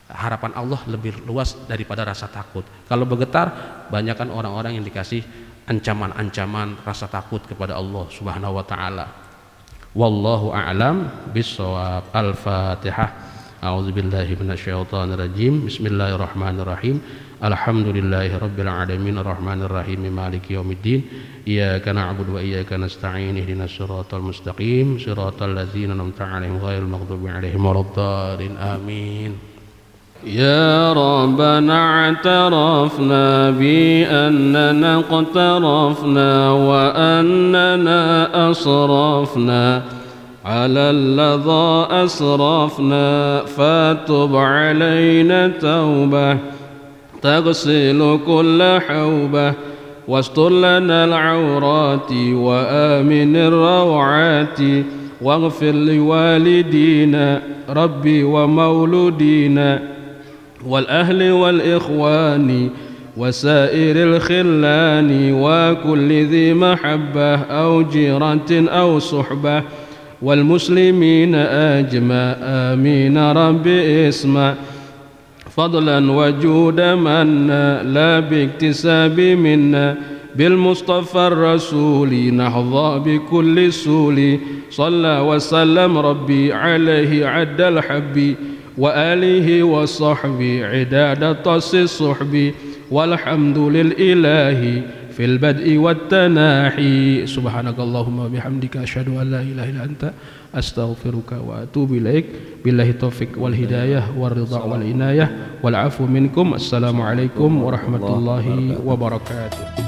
Harapan Allah lebih luas daripada rasa takut. Kalau bergetar, banyakkan orang-orang yang dikasih ancaman-ancaman rasa takut kepada Allah Subhanahu wa taala. Wallahu a'lam bissawab. Al-Fatihah. A'udzubillahi minasyaitonir rajim. Bismillahirrahmanirrahim. Alhamdulillahi rabbil alamin arrahmanir rahim maliki yaumiddin. Iyyaka na'budu wa iyyaka nasta'in ihdinas siratal mustaqim siratal ladzina an'amta 'alaihim ghairil maghdubi 'alaihim waladdallin. Amin. يا ربنا اعترفنا بأننا اقترفنا وأننا أسرفنا على اللظى أسرفنا فتب علينا توبة تغسل كل حوبة واستر لنا العورات وآمن الروعات واغفر لوالدينا ربي ومولودينا والأهل والإخوان وسائر الخلان وكل ذي محبة أو جيرة أو صحبة والمسلمين أجمع آمين ربي اسمع فضلا وجود منا لا باكتساب منا بالمصطفى الرسول نحظى بكل سول صلى وسلم ربي عليه عد الحب وآله وصحبه عداد طس الصحب والحمد للإله في البدء والتناحي. سبحانك اللهم وبحمدك أشهد أن لا إله إلا أنت أستغفرك وأتوب إليك. بالله التوفيق والهداية والرضا والعناية والعفو منكم. السلام عليكم ورحمة الله وبركاته.